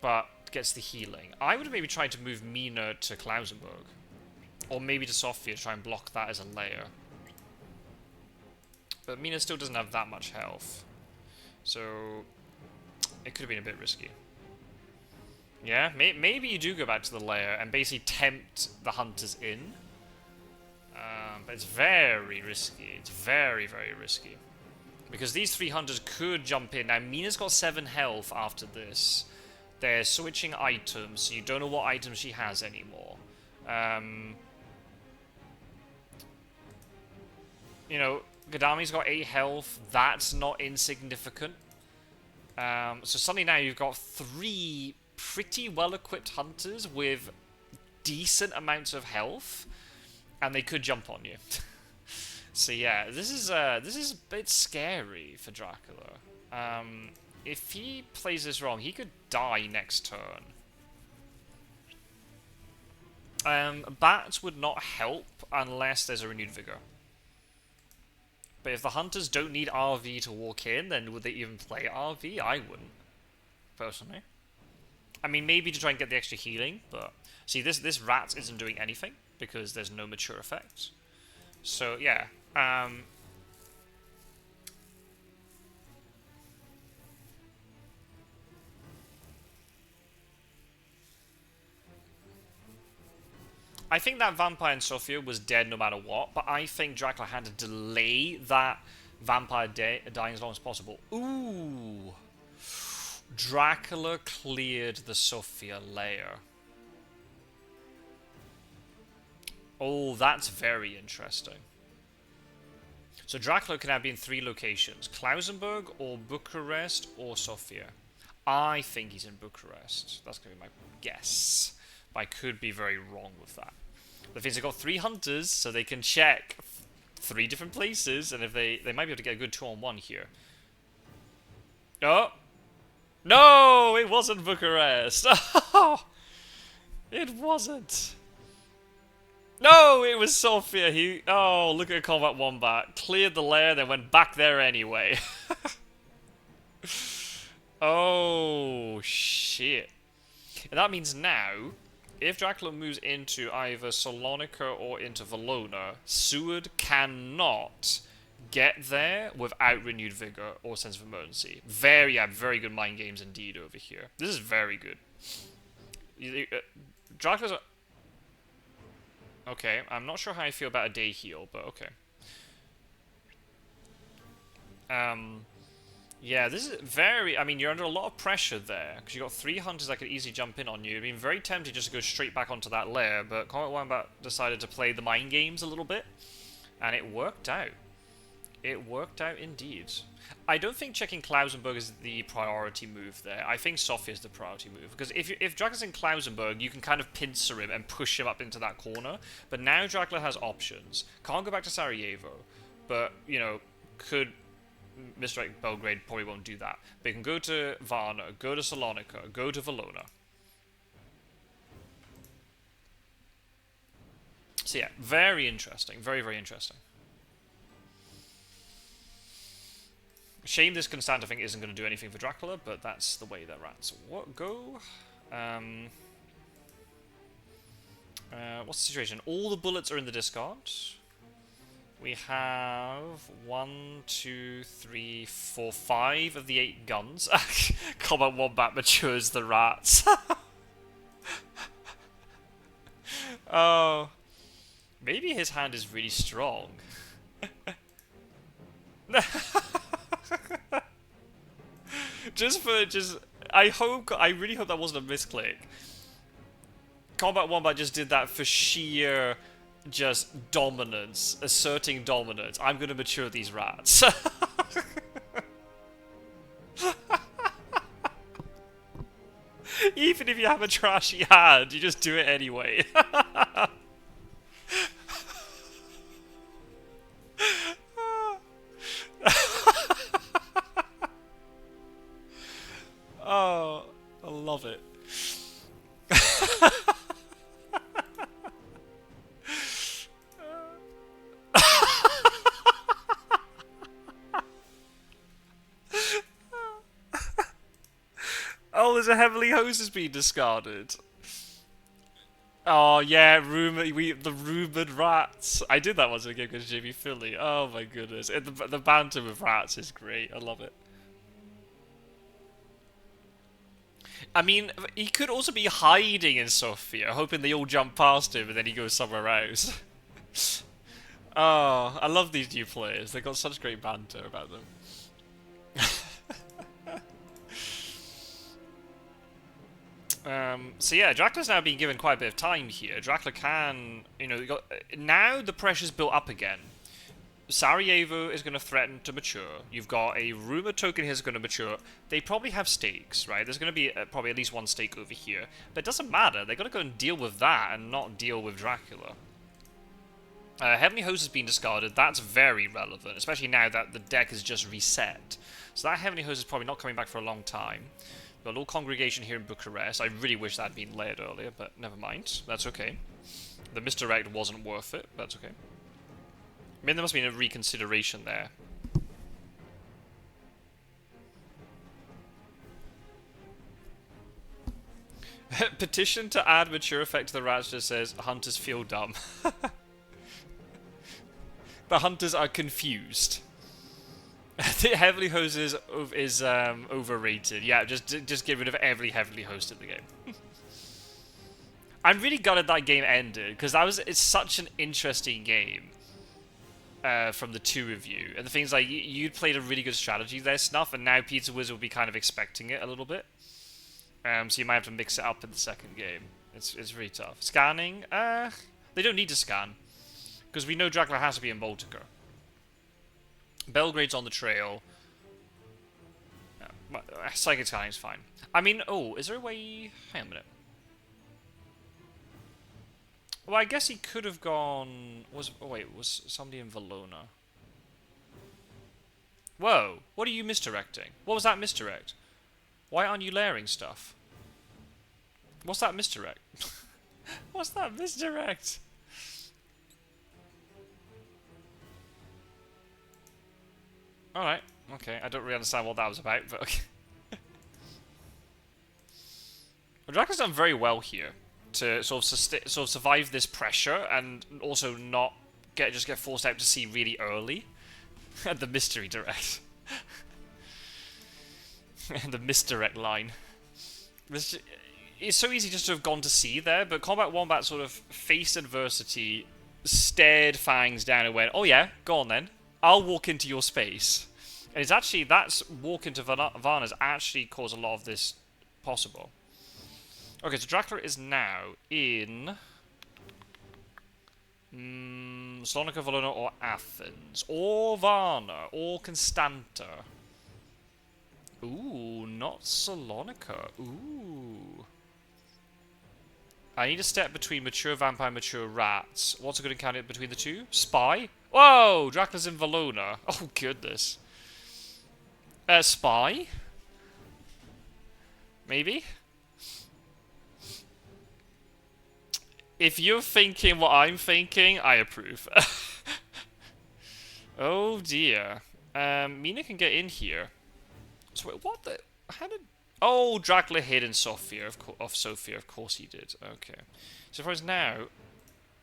but gets the healing. I would have maybe tried to move Mina to Klausenberg, or maybe to Sofia to try and block that as a layer. But Mina still doesn't have that much health, so it could have been a bit risky. Yeah, maybe you do go back to the lair and basically tempt the hunters in. But it's very risky. It's very, very risky. Because these 3 hunters could jump in. Now, Mina's got 7 health after this. They're switching items, so you don't know what items she has anymore. You know, Gadami's got 8 health. That's not insignificant. So suddenly now you've got 3 pretty well-equipped hunters with decent amounts of health, and they could jump on you. So yeah, this is a bit scary for Dracula. If he plays this wrong, he could die next turn. Bats would not help unless there's a renewed vigor. But if the hunters don't need RV to walk in, then would they even play RV? I wouldn't, personally. I mean, maybe to try and get the extra healing, but... See, this rat isn't doing anything, because there's no mature effect. So, yeah. I think that Vampire in Sofia was dead no matter what, but I think Dracula had to delay that Vampire dying as long as possible. Ooh! Dracula cleared the Sofia layer. Oh, that's very interesting. So Dracula can now be in 3 locations. Klausenberg, or Bucharest, or Sofia. I think he's in Bucharest. That's going to be my guess. But I could be very wrong with that. The thing is, they've got 3 hunters, so they can check 3 different places, and if they might be able to get a good 2-on-1 here. Oh! No! It wasn't Bucharest! It wasn't! No, it was Sofia. Oh, look at CombatWombat. Cleared the lair, then went back there anyway. Oh, shit. And that means now, if Dracula moves into either Salonika or into Valona, Seward cannot get there without renewed vigor or sense of emergency. Very good mind games indeed over here. This is very good. Dracula's... Okay, I'm not sure how I feel about a day heal, but okay. Yeah, this is very... I mean, you're under a lot of pressure there, because you've got 3 hunters that could easily jump in on you. It'd been very tempting just to go straight back onto that lair, but CombatWombat decided to play the mind games a little bit, and it worked out. It worked out indeed. I don't think checking Klausenberg is the priority move there. I think Sofia is the priority move. Because if Dracula's in Klausenberg, you can kind of pincer him and push him up into that corner. But now Dracula has options. Can't go back to Sarajevo. But, you know, could misdirect Belgrade, probably won't do that. But he can go to Varna, go to Salonika, go to Valona. So yeah, very interesting. Very, very interesting. Shame this Constant, I think, isn't going to do anything for Dracula, but that's the way that rats go. What's the situation? All the bullets are in the discard. We have 1, 2, 3, 4, 5 of the 8 guns. CombatWombat matures the rats. Oh. Maybe his hand is really strong. I really hope that wasn't a misclick. CombatWombat just did that for sheer, just dominance, asserting dominance. I'm gonna mature these rats. Even if you have a trashy hand, you just do it anyway. Oh, I love it. Oh, there's a Heavenly Host has been discarded. Oh yeah, the rumored rats. I did that once again because Jimmy Philly. Oh my goodness, the banter with rats is great. I love it. I mean, he could also be hiding in Sofia, hoping they all jump past him and then he goes somewhere else. Oh, I love these new players. They got such great banter about them. So yeah, Dracula's now being given quite a bit of time here. Dracula can, now the pressure's built up again. Sarajevo is going to threaten to mature. You've got a rumor token here is going to mature. They probably have stakes, right? There's going to be probably at least one stake over here. But it doesn't matter. They've got to go and deal with that and not deal with Dracula. Heavenly Host has been discarded. That's very relevant, especially now that the deck is just reset. So that Heavenly Host is probably not coming back for a long time. Got a little congregation here in Bucharest. I really wish that had been layered earlier, but never mind. That's okay. The misdirect wasn't worth it, but that's okay. I mean, there must have been a reconsideration there. Petition to add mature effect to the rats just says, hunters feel dumb. The hunters are confused. The Heavenly Host is overrated. Yeah, just get rid of every Heavenly Host in the game. I'm really gutted that game ended, because it's such an interesting game. From the two of you. And the thing's like, you'd played a really good strategy there, Snuff, and now Pizza Wizard will be kind of expecting it a little bit. So you might have to mix it up in the second game. It's really tough. Scanning? They don't need to scan. Because we know Dracula has to be in Baltica. Belgrade's on the trail. Psychic scanning is fine. I mean, is there a way... Hang on a minute. Well, I guess he could have gone... was somebody in Valona? Whoa, what are you misdirecting? What was that misdirect? Why aren't you layering stuff? What's that misdirect? What's that misdirect? Alright, okay. I don't really understand what that was about, but okay. Well, Dracula's done very well here to sort of survive this pressure and also not get forced out to sea really early. The mystery direct. The misdirect line. It's so easy just to have gone to sea there, but CombatWombat sort of faced adversity, stared Fangs down and went, oh yeah, go on then. I'll walk into your space. And it's actually, that's walk into Varna's actually caused a lot of this possible. Okay, so Dracula is now in Salonika, Valona, or Athens, or Varna, or Constanta. Ooh, not Salonika. Ooh. I need a step between mature vampire and mature rats. What's a good encounter between the two? Spy? Whoa! Dracula's in Valona. Oh, goodness. Spy? Maybe? If you're thinking what I'm thinking, I approve. Oh, dear. Mina can get in here. So wait, what the... How did... Oh, Dracula hid in Sofia. Of Sofia, of course he did. Okay. So for us now...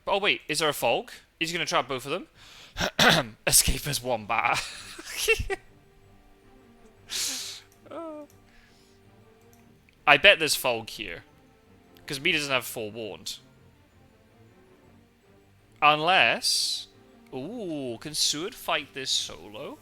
Oh, wait. Is there a fog? Is he going to trap both of them? Escape as Wombat. I bet there's fog here. Because Mina doesn't have forewarned. Unless... Ooh, can Seward fight this solo?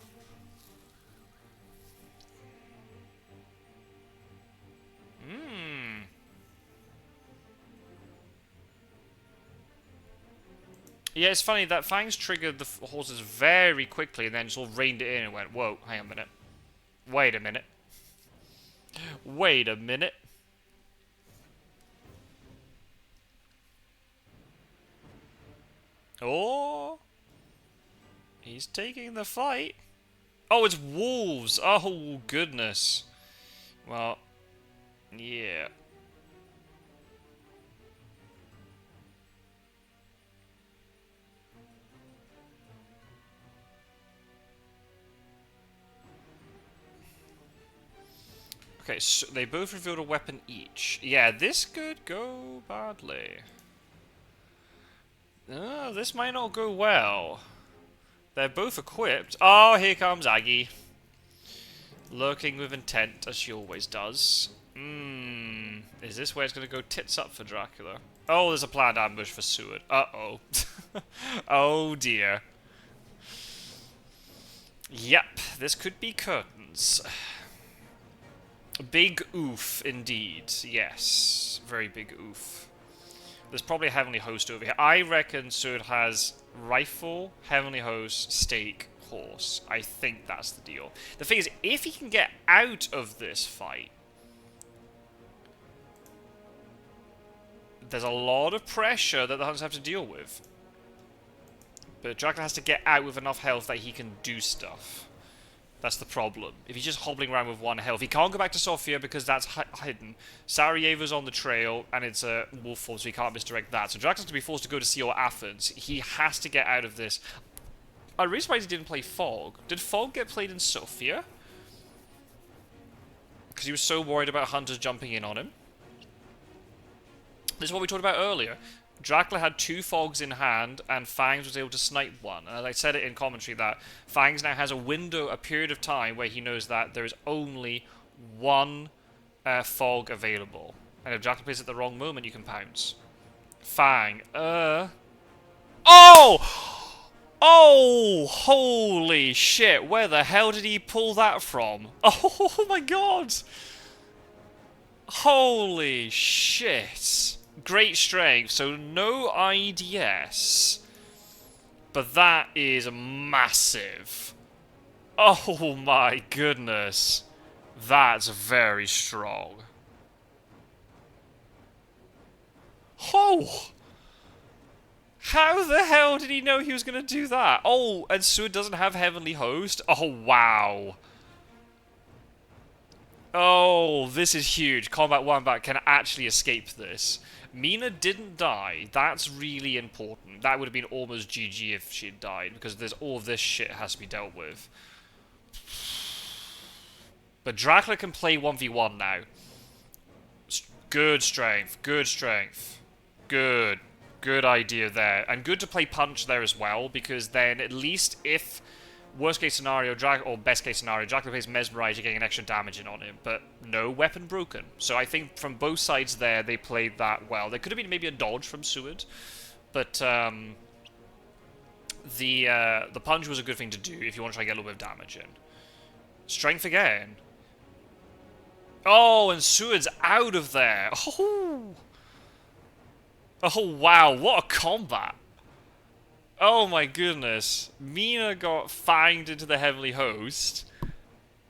Yeah, it's funny that Fangs triggered the horses very quickly and then sort of reined it in and went, whoa, hang on a minute. Wait a minute. Wait a minute. Oh! He's taking the fight. Oh, it's wolves! Oh, goodness. Well, yeah. Okay, so they both revealed a weapon each. Yeah, this could go badly. This might not go well. They're both equipped. Oh, here comes Aggie. Lurking with intent, as she always does. Is this where it's going to go tits up for Dracula? Oh, there's a planned ambush for Seward. Uh-oh. Oh, dear. Yep, this could be curtains. Big oof, indeed. Yes, very big oof. There's probably a Heavenly Host over here. I reckon Seward has rifle, Heavenly Host, stake, horse. I think that's the deal. The thing is, if he can get out of this fight, there's a lot of pressure that the Hunters have to deal with. But Dracula has to get out with enough health that he can do stuff. That's the problem. If he's just hobbling around with 1 health, he can't go back to Sofia because that's hidden. Sarajevo's on the trail, and it's a wolf form, so he can't misdirect that. So Dracula's going to be forced to go to Seal Athens. He has to get out of this. I'm really surprised he didn't play Fog. Did Fog get played in Sofia? Because he was so worried about Hunters jumping in on him. This is what we talked about earlier. Dracula had 2 Fogs in hand, and Fangs was able to snipe 1. And as I said it in commentary, that Fangs now has a window, a period of time, where he knows that there is only 1 Fog available. And if Dracula plays at the wrong moment, you can pounce. Fang. Oh! Oh! Holy shit! Where the hell did he pull that from? Oh my god! Holy shit! Great strength, so no IDS. But that is massive. Oh my goodness. That's very strong. Oh! How the hell did he know he was going to do that? Oh, and Seward doesn't have Heavenly Host? Oh, wow. Oh, this is huge. CombatWombat can actually escape this. Mina didn't die. That's really important. That would have been almost GG if she had died, because there's all of this shit has to be dealt with. But Dracula can play 1v1 now. Good strength. Good strength. Good. Good idea there. And good to play punch there as well, because then at least if worst case scenario, or best case scenario, Dracula plays Mesmerize, you're getting an extra damage in on him, but no weapon broken. So I think from both sides there, they played that well. There could have been maybe a dodge from Seward, but the punch was a good thing to do if you want to try and get a little bit of damage in. Strength again. Oh, and Seward's out of there. Oh, oh wow, what a combat. Oh my goodness. Mina got fanged into the Heavenly Host,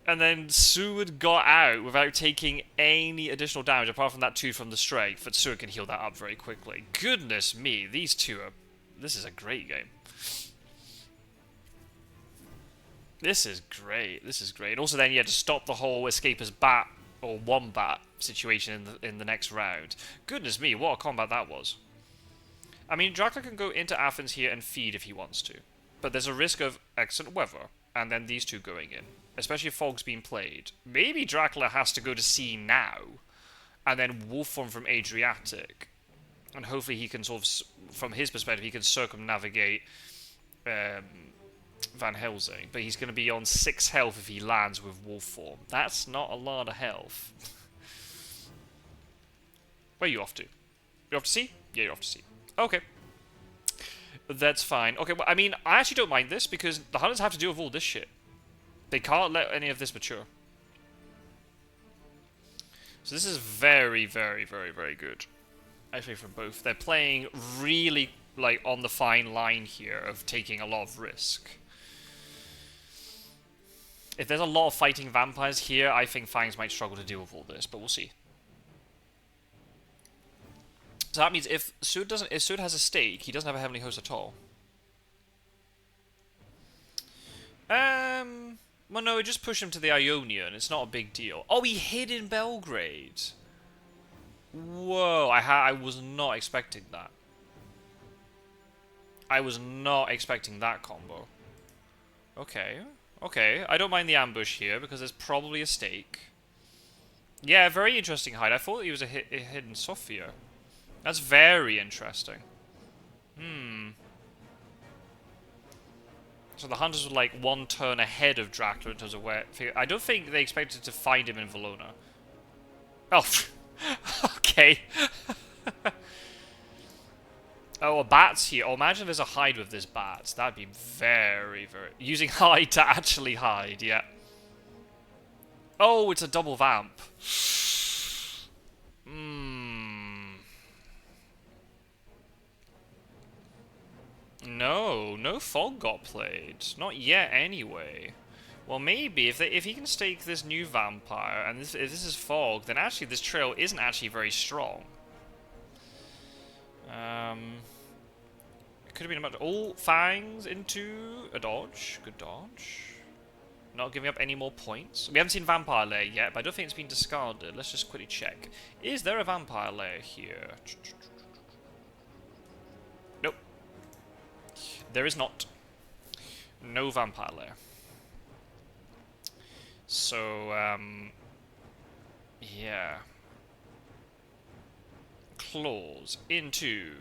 and then Seward got out without taking any additional damage, apart from that 2 from the strength, but Seward can heal that up very quickly. Goodness me, these two are... This is a great game. This is great, this is great. Also then, yeah, to stop the whole escape as bat, or wombat situation in the next round. Goodness me, what a combat that was. I mean, Dracula can go into Athens here and feed if he wants to. But there's a risk of excellent weather, and then these two going in. Especially if Fog's being played. Maybe Dracula has to go to sea now, and then wolf form from Adriatic. And hopefully he can sort of, from his perspective, he can circumnavigate Van Helsing. But he's going to be on 6 health if he lands with wolf form. That's not a lot of health. Where are you off to? You're off to sea? Yeah, you're off to sea. Okay. That's fine. Okay, well, I mean, I actually don't mind this, because the Hunters have to deal with all this shit. They can't let any of this mature. So this is very, very, very, very good. Actually, from both. They're playing really, like, on the fine line here of taking a lot of risk. If there's a lot of fighting vampires here, I think Fangs might struggle to deal with all this, but we'll see. So that means if Seward has a stake, he doesn't have a Heavenly Host at all. Well, no, just push him to the Ionian. It's not a big deal. Oh, he hid in Belgrade. Whoa, I was not expecting that. I was not expecting that combo. Okay, okay. I don't mind the ambush here, because there's probably a stake. Yeah, very interesting hide. I thought he was a hidden Sophia. That's very interesting. Hmm. So the hunters were like one turn ahead of Dracula in terms of where... I don't think they expected to find him in Valona. Oh, okay. Oh, a bat's here. Oh, imagine there's a hide with this bat. That'd be very, very... Using hide to actually hide, yeah. Oh, it's a double vamp. Hmm. No, no fog got played. Not yet, anyway. Well, maybe if he can stake this new vampire, and if this is fog, then actually this trail isn't actually very strong. It could have been about all Fangs into a dodge. Good dodge. Not giving up any more points. We haven't seen Vampire Lair yet, but I don't think it's been discarded. Let's just quickly check. Is there a Vampire Lair here? Nope. There is not. No Vampire Lair. So, yeah. Claws into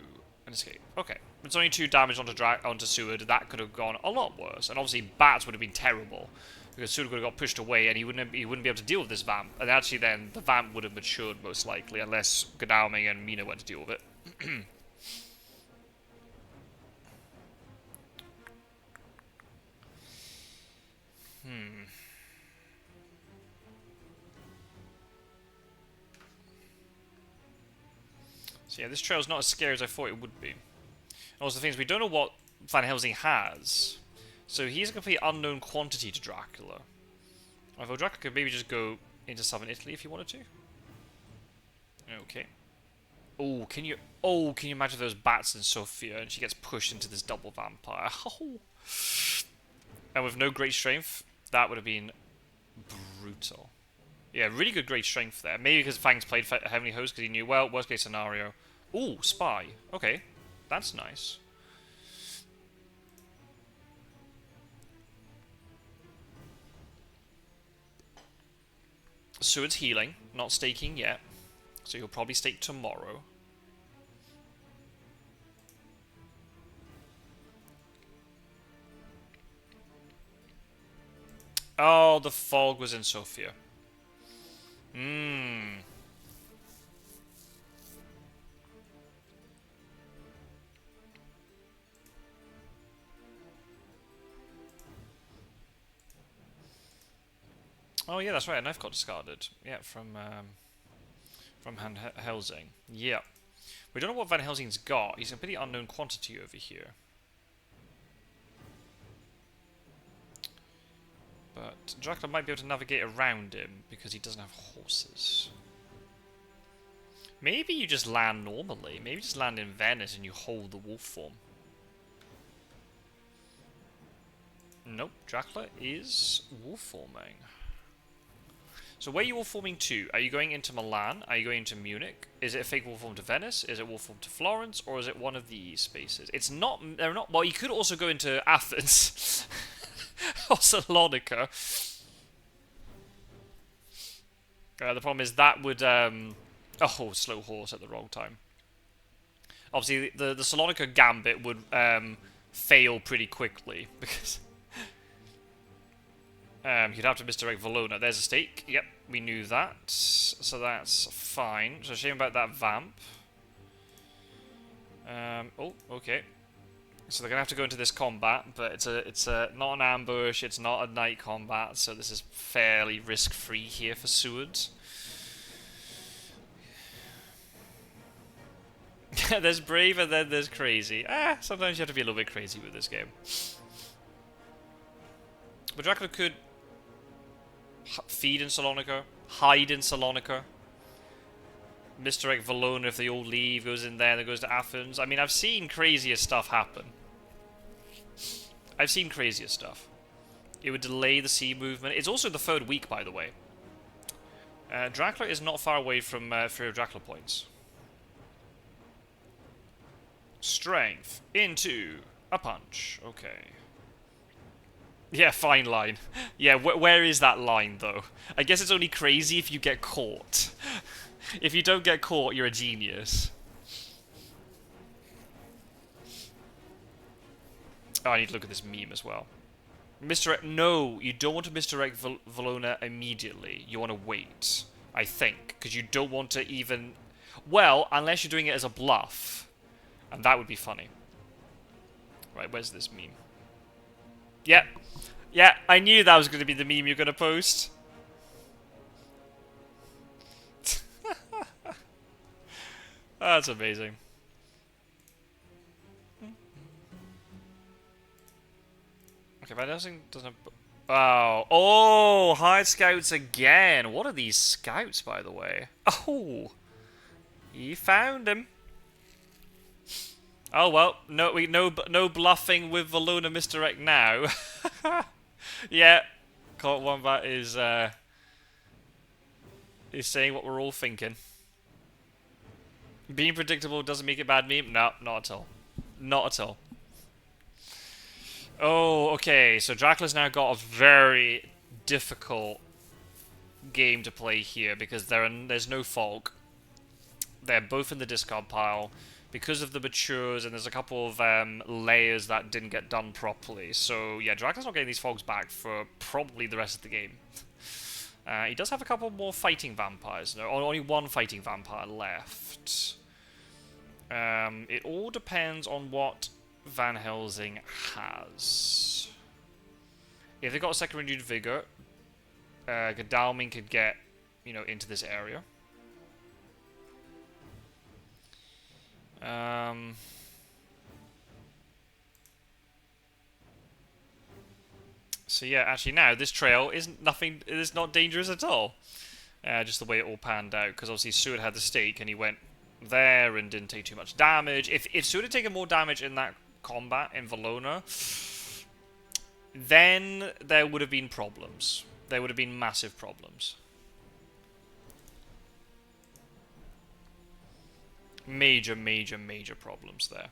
an escape. Okay. It's only 2 damage onto Seward. That could have gone a lot worse. And obviously Bats would have been terrible. Because Seward would have got pushed away and he wouldn't be able to deal with this vamp. And actually then, the vamp would have matured most likely. Unless Godalming and Mina went to deal with it. So yeah, this trail's not as scary as I thought it would be. Also, the thing is, we don't know what Van Helsing has. So he's a complete unknown quantity to Dracula. Although Dracula could maybe just go into southern Italy if he wanted to. Okay. Oh, can you imagine those bats in Sophia and she gets pushed into this double vampire? Oh. And with no great strength, that would have been brutal. Yeah, really good great strength there. Maybe because Fangs played Heavenly Host because he knew, well, worst case scenario. Ooh, Spy. Okay, that's nice. Seward's healing, not staking yet. So he'll probably stake tomorrow. Oh, the fog was in Sophia. Mmm. Oh yeah, that's right. A knife got discarded. Yeah, from Van Helsing. Yeah. We don't know what Van Helsing's got. He's a pretty unknown quantity over here. But Dracula might be able to navigate around him because he doesn't have horses. Maybe you just land normally. Maybe you just land in Venice and you hold the wolf form. Nope, Dracula is wolf forming. So where are you wolf forming to? Are you going into Milan? Are you going to Munich? Is it a fake wolf form to Venice? Is it wolf form to Florence? Or is it one of these spaces? It's not... They're not... Well, you could also go into Athens. Or Salonika. The problem is that would... Oh, slow horse at the wrong time. Obviously, the Salonika gambit would fail pretty quickly. Because... you'd have to misdirect Valona. There's a stake. Yep, we knew that. So that's fine. So shame about that vamp. Oh, okay. So they're gonna have to go into this combat, but it's not an ambush. It's not a night combat, so this is fairly risk-free here for Seward. There's brave and then there's crazy. Sometimes you have to be a little bit crazy with this game. But Dracula could feed in Salonika, hide in Salonika, misdirect Valona if they all leave, goes in there, then goes to Athens. I mean, I've seen crazier stuff happen. I've seen crazier stuff. It would delay the sea movement. It's also the 3rd week, by the way. Dracula is not far away from Fury of Dracula points. Strength into a punch. Okay. Yeah, fine line. Yeah, where is that line, though? I guess it's only crazy if you get caught. If you don't get caught, you're a genius. Oh, I need to look at this meme as well. Misdirect. No, you don't want to misdirect Valona immediately. You want to wait, I think, because you don't want to even. Well, unless you're doing it as a bluff, and that would be funny. Right, where's this meme? Yeah, yeah, I knew that was going to be the meme you're going to post. That's amazing. Okay, but doesn't. Oh, hide scouts again. What are these scouts, by the way? Oh, you found him. Oh well, no bluffing with Valona misdirect now. Yeah, CombatWombat is saying what we're all thinking. Being predictable doesn't make it bad meme? No, not at all. Not at all. Oh, okay, so Dracula's now got a very difficult game to play here because there's no fog. They're both in the discard pile because of the matures, and there's a couple of layers that didn't get done properly. So yeah, Dracula's not getting these fogs back for probably the rest of the game. He does have a couple more fighting vampires. No, only one fighting vampire left. It all depends on what Van Helsing has. If they got a second renewed vigor, Godalming could get, into this area. So yeah, actually now this trail isn't nothing. It is not dangerous at all. Just the way it all panned out, because obviously Seward had the stake and he went there and didn't take too much damage. If Seward had taken more damage in that combat in Valona, then there would have been problems. There would have been massive problems. Major, major, major problems there.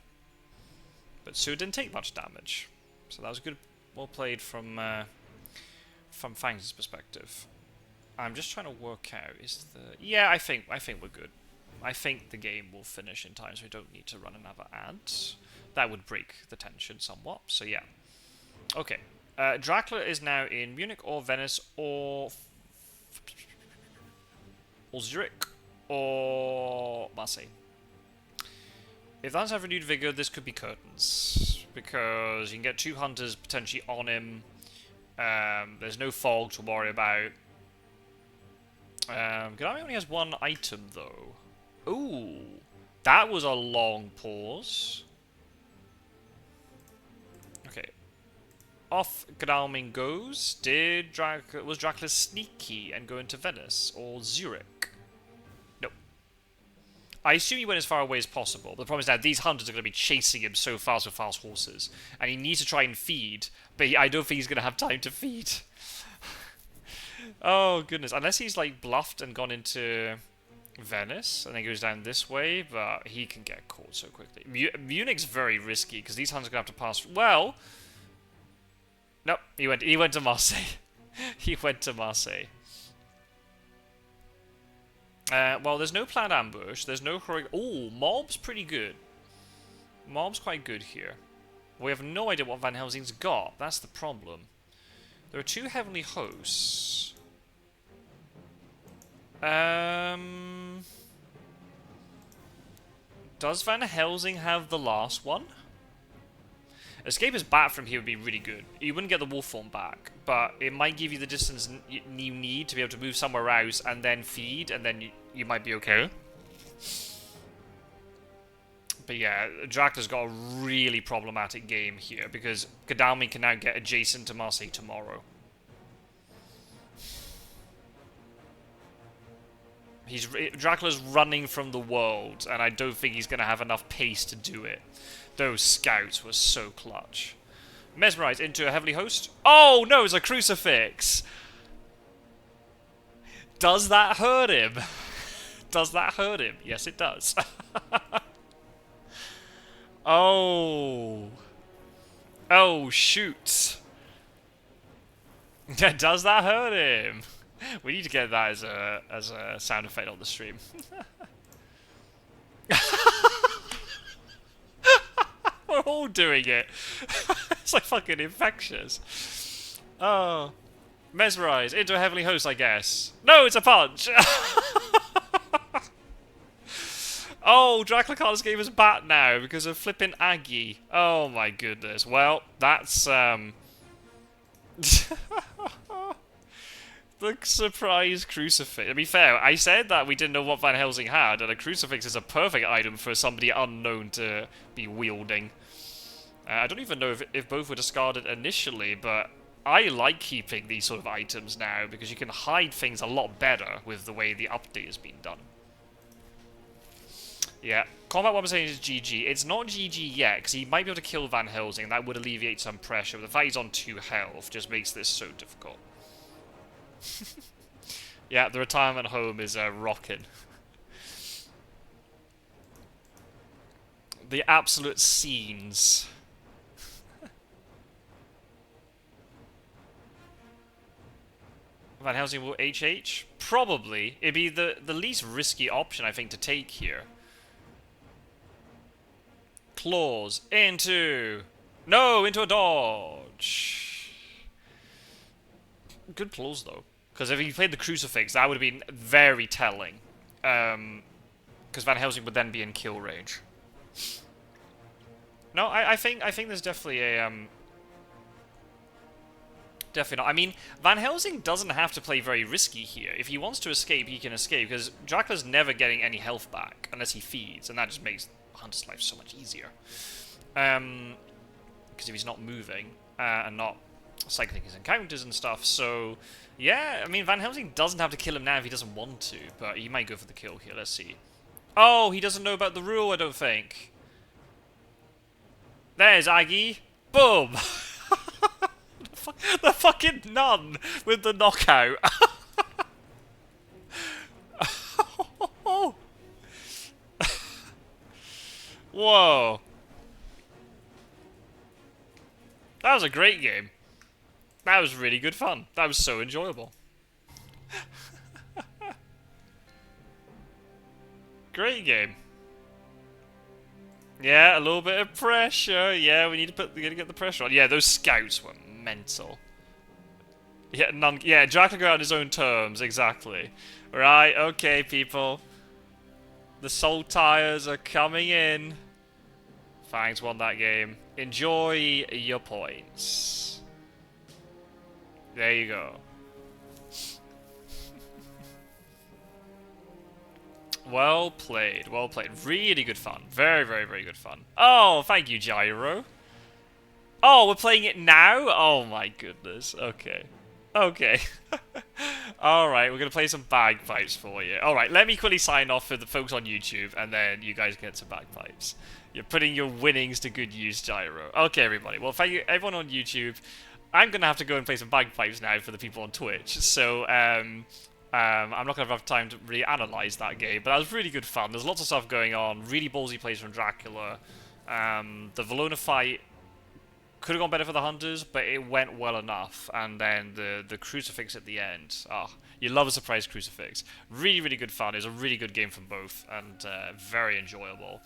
But Seward didn't take much damage, so that was good. Well played from Fangs' perspective. I'm just trying to work out, yeah, I think we're good. I think the game will finish in time, so we don't need to run another ad. That would break the tension somewhat, so yeah. Okay. Dracula is now in Munich or Venice or Zurich or Marseille. If that's have renewed vigor, this could be curtains, because you can get 2 hunters potentially on him. There's no fog to worry about. Godalming only has 1 item though. Ooh, that was a long pause. Okay, off Godalming goes. Was Dracula sneaky and go into Venice or Zurich? I assume he went as far away as possible. The problem is that these hunters are going to be chasing him so fast with fast horses. And he needs to try and feed, but I don't think he's going to have time to feed. Oh, goodness. Unless he's, bluffed and gone into Venice, and then goes down this way, but he can get caught so quickly. Munich's very risky, because these hunters are going to have to pass... Well... Nope, he went to Marseille. He went to Marseille. Well, there's no planned ambush. There's no... Oh, Mob's pretty good. Mob's quite good here. We have no idea what Van Helsing's got. That's the problem. There are 2 heavenly hosts. Does Van Helsing have the last one? Escape as bat from here would be really good. You wouldn't get the wolf form back, but it might give you the distance you need to be able to move somewhere else and then feed, and then you might be okay. But yeah, Dracula's got a really problematic game here, because Godalming can now get adjacent to Marseille tomorrow. Dracula's running from the world, and I don't think he's going to have enough pace to do it. Those scouts were so clutch. Mesmerized into a heavenly host. Oh no, it's a crucifix! Does that hurt him? Does that hurt him? Yes, it does. Oh. Oh, shoot. Does that hurt him? We need to get that as a sound effect on the stream. We're all doing it. It's like fucking infectious. Oh. Mesmerize. Into a heavenly host, I guess. No, it's a punch! Oh, Dracula can't escape his bat now because of flipping Aggie. Oh my goodness. Well, that's, the surprise crucifix. To be fair, I said that we didn't know what Van Helsing had, and a crucifix is a perfect item for somebody unknown to be wielding. I don't even know if both were discarded initially, but I like keeping these sort of items now because you can hide things a lot better with the way the update has been done. Yeah, CombatWombat saying is GG. It's not GG yet, because he might be able to kill Van Helsing, and that would alleviate some pressure, but the fact he's on 2 health just makes this so difficult. Yeah, the retirement home is rocking. The absolute scenes. Van Helsing will HH? Probably. It'd be the least risky option, I think, to take here. Claws into... No, into a dodge. Good claws, though. Because if he played the crucifix, that would have been very telling. Because Van Helsing would then be in kill range. No, I think there's definitely a... Definitely not. I mean, Van Helsing doesn't have to play very risky here. If he wants to escape, he can escape, because Dracula's never getting any health back, unless he feeds, and that just makes Hunter's life so much easier. Because if he's not moving, and not cycling his encounters and stuff, so... Yeah, I mean, Van Helsing doesn't have to kill him now if he doesn't want to, but he might go for the kill here, let's see. Oh, he doesn't know about the rule, I don't think. There's Aggie. Boom! The fucking nun with the knockout. Whoa. That was a great game. That was really good fun. That was so enjoyable. Great game. Yeah, a little bit of pressure. Yeah, we need to get the pressure on. Yeah, those scouts were mental. Yeah, yeah, Dracula go out on his own terms, exactly. Right, okay, people. The soul tires are coming in. Fangs won that game. Enjoy your points. There you go. Well played, well played. Really good fun. Very, very, very good fun. Oh, thank you, Gyro. Oh, we're playing it now? Oh my goodness. Okay. Okay. Alright, we're going to play some bagpipes for you. Alright, let me quickly sign off for the folks on YouTube, and then you guys get some bagpipes. You're putting your winnings to good use, Gyro. Okay, everybody. Well, thank you, everyone on YouTube. I'm going to have to go and play some bagpipes now for the people on Twitch. So, I'm not going to have time to really analyse that game, but that was really good fun. There's lots of stuff going on. Really ballsy plays from Dracula. The Valona fight could have gone better for the Hunters, but it went well enough. And then the crucifix at the end. Oh, you love a surprise crucifix. Really, really good fun. It was a really good game from both, and very enjoyable.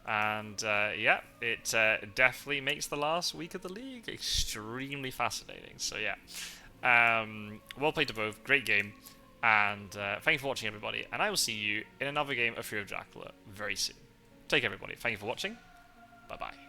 And yeah, it definitely makes the last week of the league extremely fascinating. So yeah, well played to both. Great game. And thank you for watching, everybody. And I will see you in another game of Fury of Dracula very soon. Take care, everybody. Thank you for watching. Bye-bye.